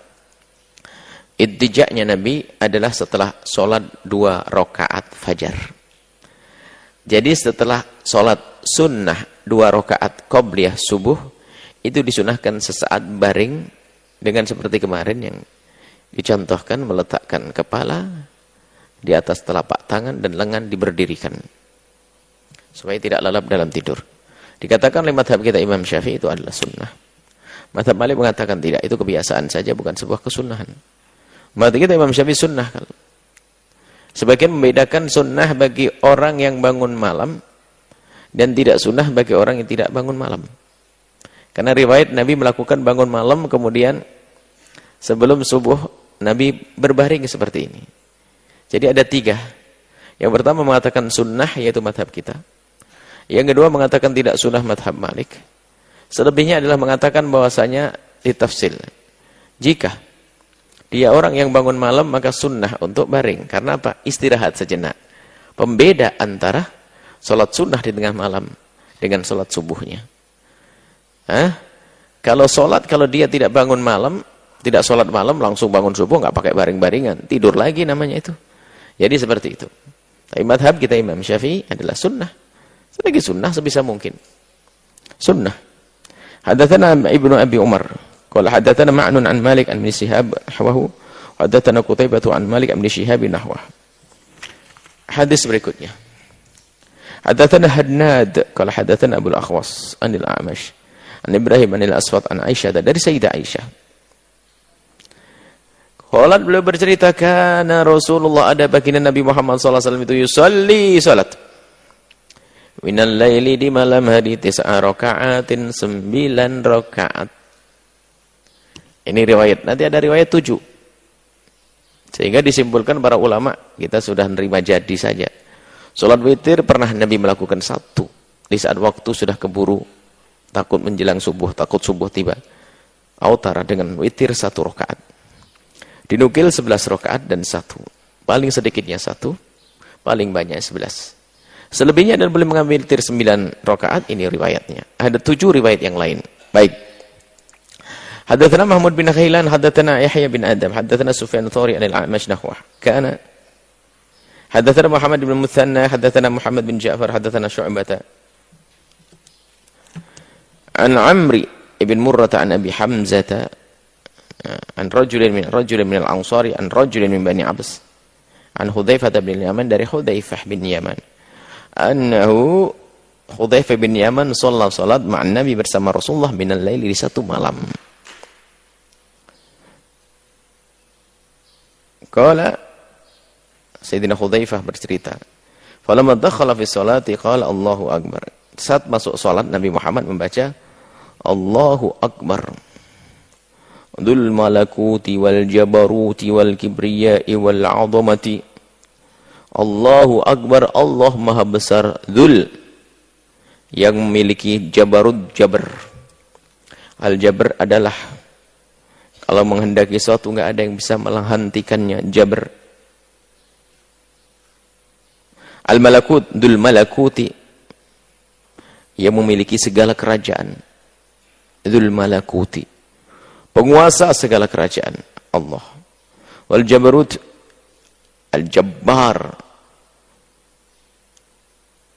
ittija'nya Nabi adalah setelah sholat 2 rakaat fajar. Jadi setelah sholat sunnah 2 rakaat qobliyah subuh, itu disunahkan sesaat baring dengan seperti kemarin yang dicontohkan, meletakkan kepala di atas telapak tangan dan lengan diberdirikan supaya tidak lalap dalam tidur. Dikatakan oleh mazhab kita Imam Syafi'i itu adalah sunnah. Mazhab Malik mengatakan tidak, itu kebiasaan saja, bukan sebuah kesunahan. Mazhab kita Imam Syafi'i sunnah. Sebagian membedakan sunnah bagi orang yang bangun malam dan tidak sunnah bagi orang yang tidak bangun malam. Karena riwayat Nabi melakukan bangun malam, kemudian sebelum subuh Nabi berbaring seperti ini. Jadi ada 3. Yang pertama mengatakan sunnah, yaitu mazhab kita. Yang kedua mengatakan tidak sunnah, mazhab Malik. Selebihnya adalah mengatakan bahwasanya ditafsil. Jika dia orang yang bangun malam, maka sunnah untuk baring. Karena apa? Istirahat sejenak. Pembeda antara sholat sunnah di tengah malam dengan sholat subuhnya. Kalau dia tidak bangun malam, tidak sholat malam, langsung bangun subuh, nggak pakai baring-baringan, tidur lagi namanya itu. Jadi seperti itu. Tapi madhab kita Imam Syafi'i adalah sunnah. Selagi sunnah sebisa mungkin. Sunnah. Hadatsana Ibnu Abi Umar. Qala hadatsana Ma'nun an Malik an Ibn Shihab nahwahu. Hadatsana Qutaibah an Malik an Ibn Shihab nahwahu. Hadis berikutnya. Hadatsana Hadnad qala hadatsana Abu al-Akhwas anil A'mash an Ibrahim anil Aswad an Aisyah, dari Sayyidah Aisyah. Qalat, beliau bercerita, kana Rasulullah, ada baginda Nabi Muhammad SAW itu yusalli salat minal laili, di malam hari, 9 rakaatin, 9 rakaat. Ini riwayat, nanti ada riwayat 7. Sehingga disimpulkan para ulama, kita sudah menerima jadi saja. Salat witir pernah Nabi melakukan 1 di saat waktu sudah keburu, takut menjelang subuh, takut subuh tiba. Autara dengan witir 1 rakaat. Dinukil 11 rakaat dan 1. Paling sedikitnya 1, paling banyak 11. Selebihnya adalah boleh mengambil witir 9 rakaat, ini riwayatnya. Ada 7 riwayat yang lain. Baik. Hadatsana Mahmud bin Khailan, hadatsana Yahya bin Adam, hadatsana Sufyan Thawri anil A'mash nahwah. Kana hadatsana Muhammad bin Muthanna, hadatsana Muhammad bin Ja'far, hadatsana Syu'bah an Amri ibn Murrah an Abi Hamzah an rajulin min al-Ansari an rajulin min Bani Abs an Hudzaifah bin Yaman, dari Hudzaifah bin Yaman, annahu Hudzaifah bin Yaman salat ma'an Nabi, bersama Rasulullah, minal laili, di 1 malam. Qala, Sayyidina Hudzaifah bercerita, falamma dakhala fi sholati qala Allahu akbar. Saat masuk salat, Nabi Muhammad membaca Allahu akbar. Dzul malakuti wal jabaruti wal kibriyai wal 'azamati. Allahu akbar, Allah maha besar, dzul, yang memiliki jabarut, jabar. Al-jabar adalah kalau menghendaki sesuatu enggak ada yang bisa menghentikannya, jabar. Al-malakut, dzul malakuti, yang memiliki segala kerajaan. Dzul malakuti, penguasa segala kerajaan, Allah. Wal jabarut, al-jabbar,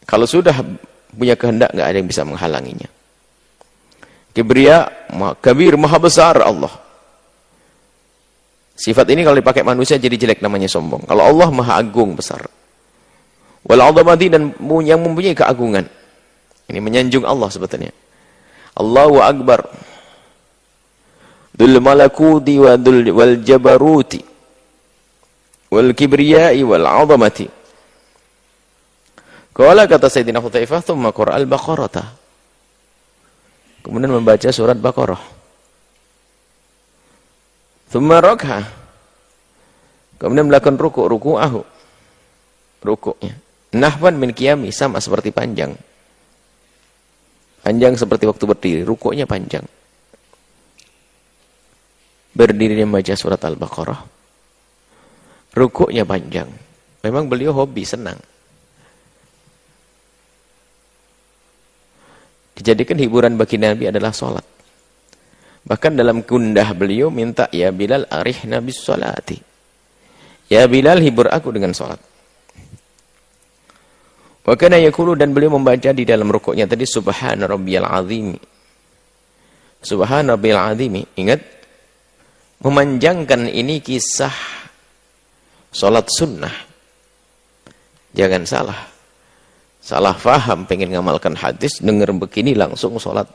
kalau sudah punya kehendak nggak ada yang bisa menghalanginya. Kibriya, kabir, maha besar Allah. Sifat ini kalau dipakai manusia jadi jelek, namanya sombong. Kalau Allah maha agung, besar. Wal 'azamati, dan yang mempunyai keagungan. Ini menyanjung Allah sebetulnya. Allahu akbar. Dzul malakuti wal jabaruti wal kibriyai wal 'azamati. Qala, kata Sayyidina Hudzaifah, tsumma qara al-Baqarah. Kemudian membaca surat Baqarah. Tsumma rak'a. Kemudian melakukan ruku'ahu. Rukuknya. Nahwan min qiyami, sama seperti panjang. Panjang seperti waktu berdiri, rukuknya panjang. Berdirinya membaca surat Al-Baqarah. Rukuknya panjang. Memang beliau hobi, senang. Dijadikan hiburan bagi Nabi adalah sholat. Bahkan dalam gundah beliau minta, ya Bilal arihna bis sholati. Ya Bilal, hibur aku dengan sholat. Wa kana yaqulu, dan beliau membaca di dalam rukuknya tadi subhana rabbiyal azim. Subhana rabbiyal azim. Ingat, memanjangkan ini kisah sholat sunnah. Jangan salah. Salah faham, pengen ngamalkan hadis, dengar begini langsung sholat.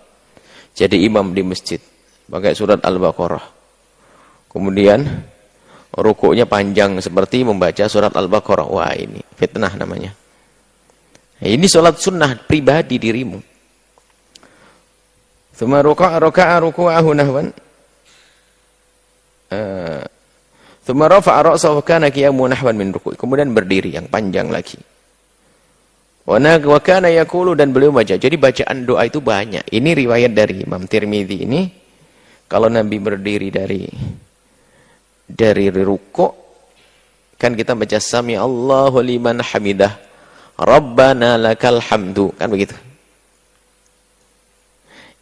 Jadi imam di masjid. Pakai surat Al-Baqarah. Kemudian rukuknya panjang seperti membaca surat Al-Baqarah. Wah, ini fitnah namanya. Ini sholat sunnah pribadi dirimu. Tsumma raka'a ruku'ahu nahwan. Tsumma rafa'a ra'sahu kana qiyamu nahwan min ruku'. Kemudian berdiri yang panjang lagi. Wa kana yaqulu, dan beliau baca. Jadi bacaan doa itu banyak. Ini riwayat dari Imam Tirmidzi ini. Kalau Nabi berdiri dari rukuk, kan kita baca sami Allahu liman hamidah. Rabbana lakal hamdu, kan begitu.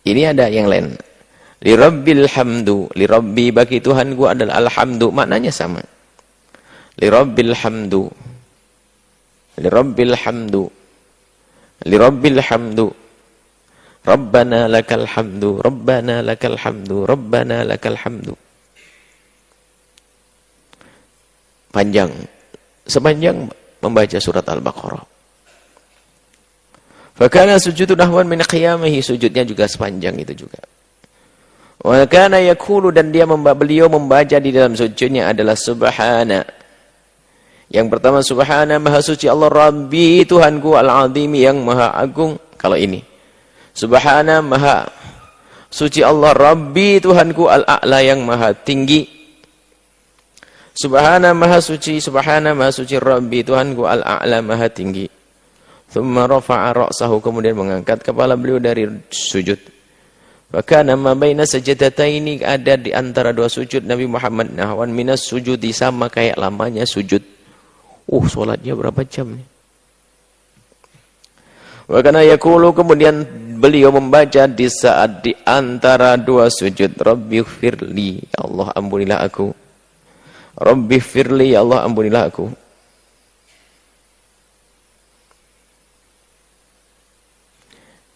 Ini ada yang lain. Li rabbil hamdu, li rabbi, bagi Tuhanku adalah alhamdu, maknanya sama. Li rabbil hamdu, li rabbil hamdu, li rabbil hamdu. Rabbana lakal hamdu, Rabbana lakal hamdu, Rabbana lakal hamdu. Panjang, sepanjang membaca surat Al-Baqarah. Fakana sujudu nahwan min qiyamihi, sujudnya juga sepanjang itu juga. Wa kana yaqulu, dan beliau membaca di dalam sujudnya adalah subhana. Yang pertama subhana, maha suci Allah Rabbi, Tuhanku al-azim, yang maha agung. Kalau ini subhana, maha suci Allah Rabbi, Tuhanku al-a'la, yang maha tinggi. Subhana maha suci Rabbi, Tuhanku al-a'la, maha tinggi. Tsumma rafa'a ra'sahu, kemudian mengangkat kepala beliau dari sujud. Maka nama baina sajdataini, ada di antara dua sujud Nabi Muhammad nahwan minas sujudi, sama kayak lamanya sujud. Salatnya berapa jam nih? Wa kana yaqulu, kemudian beliau membaca di saat di antara dua sujud, Rabbighfirli, ya Allah ampunilah aku. Rabbighfirli, ya Allah ampunilah aku.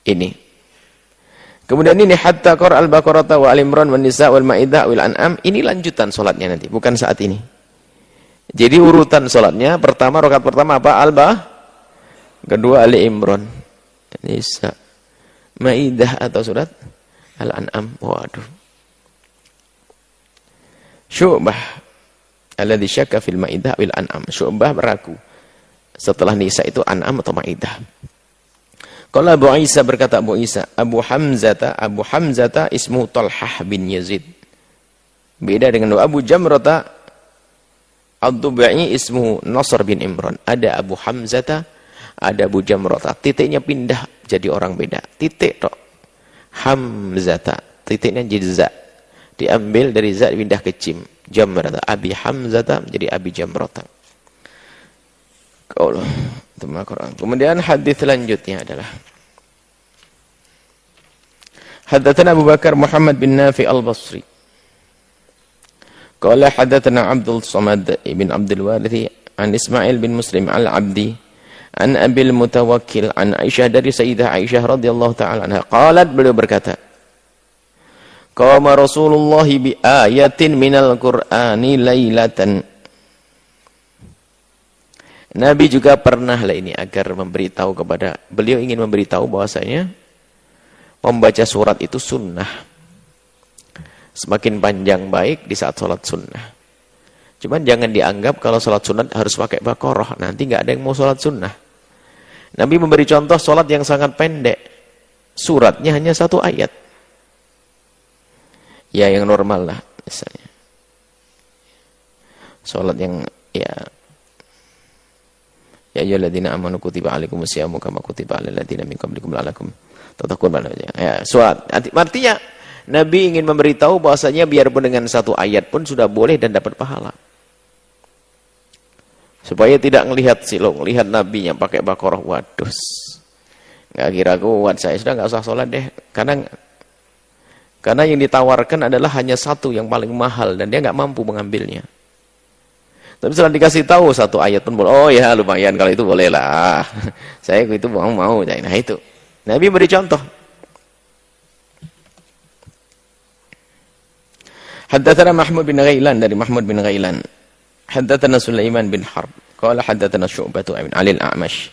Ini. Kemudian ini hatta qara al-Baqarah wa al-Imran wan Nisa wal Maidah wal An'am. Ini lanjutan salatnya nanti, bukan saat ini. Jadi urutan salatnya, pertama rakaat pertama apa? Kedua Ali Imran, Nisa, Maidah atau surat Al-An'am. Waduh. Syu'bah alladzi syakka fil Maidah wal An'am. Syu'bah beraku setelah Nisa itu An'am atau Maidah. Kalau Abu Isa, berkata Abu Isa, Abu Hamzata ismu Talhah bin Yazid. Beda dengan Abu Jamrata Ad-Dubai ismu Nasr bin Imran. Ada Abu Hamzata, ada Abu Jamrata. Titiknya pindah jadi orang beda. Titik tok. Hamzata, titiknya jadi za. Diambil dari za pindah ke jim. Jamrata, Abi Hamzata jadi Abi Jamrata. Kemudian hadis selanjutnya adalah Haddatsana Abu Bakar Muhammad bin Nafi al-Basri. Qala haddatsana Abdul Samad ibn Abdul Warith an Ismail bin Muslim al-Abdi an Abil Mutawakkil an Aisyah, dari Sayyidah Aisyah radhiyallahu taala anha. Qalat, beliau berkata, qama Rasulullah bi ayatin minal Qur'ani lailatan. Nabi juga pernah ini agar memberitahu kepada beliau, ingin memberitahu bahwasanya membaca surat itu sunnah. Semakin panjang baik di saat sholat sunnah. Cuman jangan dianggap kalau sholat sunnah harus pakai Baqarah, nanti nggak ada yang mau sholat sunnah. Nabi memberi contoh sholat yang sangat pendek, suratnya hanya 1 ayat. Ya yang normal lah misalnya. Sholat yang ya ayyuhalladzina amanu kutiba alaikumusyamu kama kutiba alal ladzina min qablikum la'allakum tattaqun. Ya, surat. Artinya Nabi ingin memberitahu bahwasanya biarpun dengan satu ayat pun sudah boleh dan dapat pahala. Supaya tidak ngelihat silong, lihat nabinya pakai Baqarah, waduh. Enggak kira kuat, saya sudah enggak usah sholat deh. Karena yang ditawarkan adalah hanya satu yang paling mahal dan dia enggak mampu mengambilnya. Tapi setelah dikasih tahu satu ayat pun boleh. Oh ya lumayan kalau itu boleh lah. Saya itu mau. Nah itu. Nabi beri contoh. Haddatsana Mahmud bin Ghailan dari Mahmud bin Ghailan. Haddatsana Sulaiman bin Harb. Qala haddatsana Syu'bah bin Ali al-A'mash.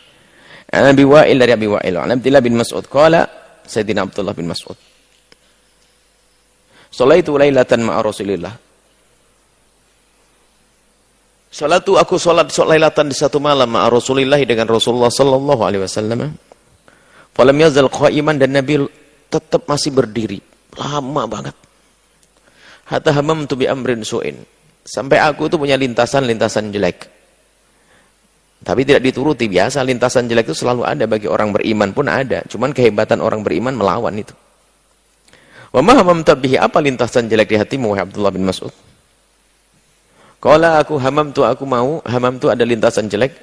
An Abi Wa'il dari Abi Wa'il. An Abdullah bin Mas'ud. Qala Sayyidina Abdullah bin Mas'ud. Shalaitu lailatan ma'a Rasulillah. Aku salat lailatan di satu malam ma'a Rasulillah dengan Rasulullah sallallahu alaihi wasallam. Falam yazal qa'iman dan Nabi tetap masih berdiri lama banget. Hatta hamamtu bi amrin su'in. Sampai aku itu punya lintasan-lintasan jelek. Tapi tidak dituruti, biasa lintasan jelek itu selalu ada bagi orang beriman pun ada. Cuman kehebatan orang beriman melawan itu. Wa ma hamamtu bihi, apa lintasan jelek di hatimu wahai Abdullah bin Mas'ud? Qala hamamtu ada lintasan jelek.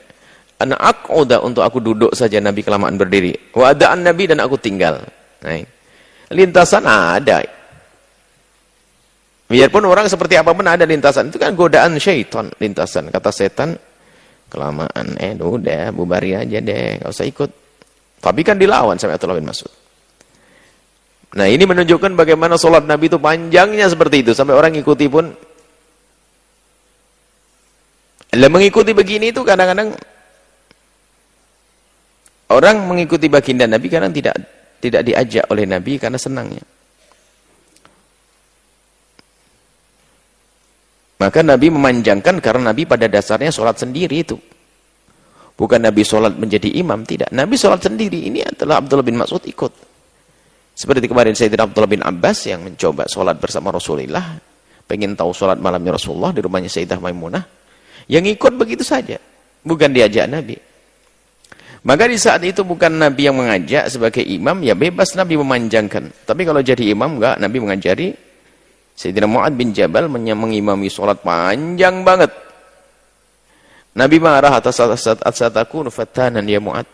Ana aq'uda, untuk aku duduk saja Nabi kelamaan berdiri. Wa ada'an Nabi, dan aku tinggal. Nah, lintasan ada. Biarpun orang seperti apapun ada lintasan. Itu kan godaan syaitan, lintasan. Kata setan, kelamaan, udah bubari aja deh, enggak usah ikut. Tapi kan dilawan sama Abdullah bin Mas'ud. Nah, ini menunjukkan bagaimana sholat Nabi itu panjangnya seperti itu. Sampai orang ikuti pun. Mengikuti begini itu kadang-kadang orang mengikuti baginda Nabi karena tidak diajak oleh Nabi karena senangnya. Maka Nabi memanjangkan karena Nabi pada dasarnya sholat sendiri itu. Bukan Nabi sholat menjadi imam, tidak. Nabi sholat sendiri, ini adalah Abdullah bin Mas'ud ikut. Seperti kemarin Sayyidina Abdullah bin Abbas yang mencoba sholat bersama Rasulullah. Pengen tahu sholat malamnya Rasulullah di rumahnya Sayyidah Maimunah. Yang ikut begitu saja, bukan diajak Nabi. Maka di saat itu bukan Nabi yang mengajak sebagai imam, ya bebas Nabi memanjangkan. Tapi kalau jadi imam, enggak, Nabi mengajari. Sayyidina Mu'ad bin Jabal mengimami sholat panjang banget. Nabi marah atas satakun fatanan ya Mu'ad.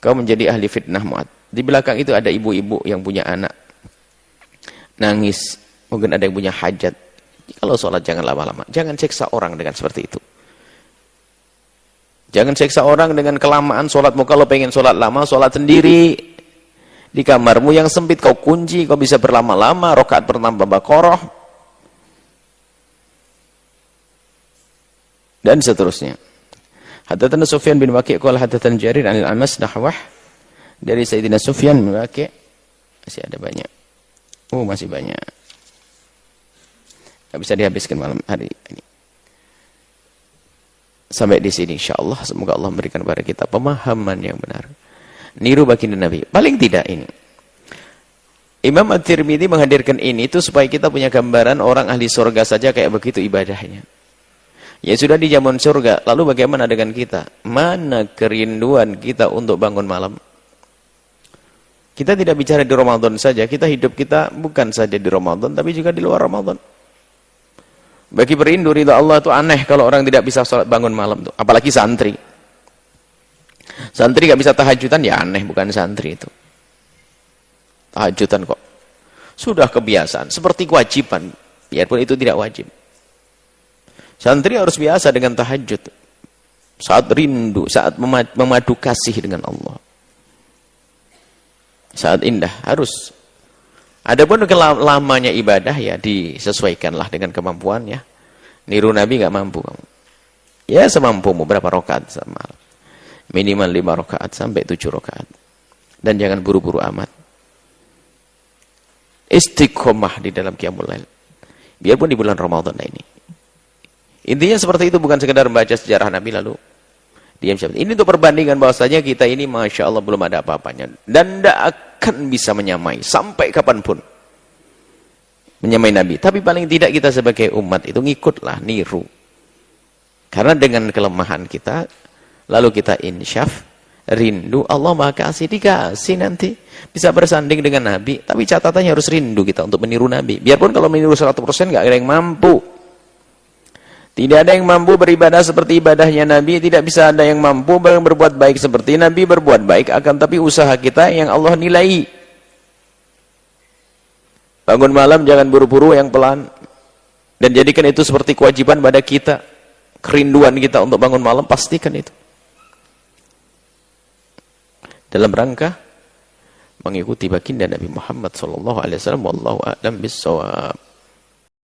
Kau menjadi ahli fitnah Mu'ad. Di belakang itu ada ibu-ibu yang punya anak. Nangis, mungkin ada yang punya hajat. Kalau sholat jangan lama-lama. Jangan seksa orang dengan seperti itu. Jangan seksa orang dengan kelamaan sholatmu. Kalau pengen sholat lama, sholat sendiri. Di kamarmu yang sempit kau kunci. Kau bisa berlama-lama. Rakaat pertama Baqarah. Dan seterusnya. Haddatsana Sufyan bin Waqi' qala haddatsana Jarir 'anil Amas nahwah. Dari Sayyidina Sufyan bin Waqi'. Masih ada banyak. Masih banyak. Tidak bisa dihabiskan malam hari ini. Sampai di sini insyaallah. Semoga Allah memberikan kepada kita pemahaman yang benar. Niru baginda Nabi. Paling tidak ini. Imam At-Tirmidzi menghadirkan ini itu supaya kita punya gambaran orang ahli surga saja kayak begitu ibadahnya. Ya sudah di zaman surga. Lalu bagaimana dengan kita? Mana kerinduan kita untuk bangun malam? Kita tidak bicara di Ramadan saja. Kita hidup kita bukan saja di Ramadan, tapi juga di luar Ramadan. Bagi perindu ridha Allah itu aneh kalau orang tidak bisa sholat bangun malam tuh. Apalagi santri. Santri gak bisa tahajudan, ya aneh, bukan santri itu. Tahajudan kok. Sudah kebiasaan, seperti kewajiban. Biarpun itu tidak wajib. Santri harus biasa dengan tahajud. Saat rindu, saat memadu kasih dengan Allah. Saat indah, harus. Adapun lamanya ibadah ya disesuaikanlah dengan kemampuannya. Niru Nabi nggak mampu kamu. Ya semampumu berapa rakaat semalam. Minimal 5 rakaat sampai 7 rakaat. Dan jangan buru-buru amat. Istiqomah di dalam qiyamul lail. Biarpun di bulan Ramadan ini. Intinya seperti itu, bukan sekedar membaca sejarah Nabi lalu diam saja. Ini untuk perbandingan bahwasanya kita ini Masya Allah belum ada apa-apanya. Dan tidak akan bisa menyamai sampai kapanpun menyamai Nabi. Tapi paling tidak kita sebagai umat itu ngikutlah, niru. Karena dengan kelemahan kita lalu kita insyaf, rindu, Allah Maha Kasih, dikasih nanti. Bisa bersanding dengan Nabi, tapi catatannya harus rindu kita untuk meniru Nabi. Biarpun kalau meniru 100% nggak ada yang mampu. Tidak ada yang mampu beribadah seperti ibadahnya Nabi, tidak bisa ada yang mampu berbuat baik seperti Nabi berbuat baik, akan tapi usaha kita yang Allah nilai. Bangun malam jangan buru-buru, yang pelan. Dan jadikan itu seperti kewajiban pada kita. Kerinduan kita untuk bangun malam, pastikan itu. Dalam rangka mengikuti baginda Nabi Muhammad sallallahu alaihi wasallam, wallahu a'lam bissawab.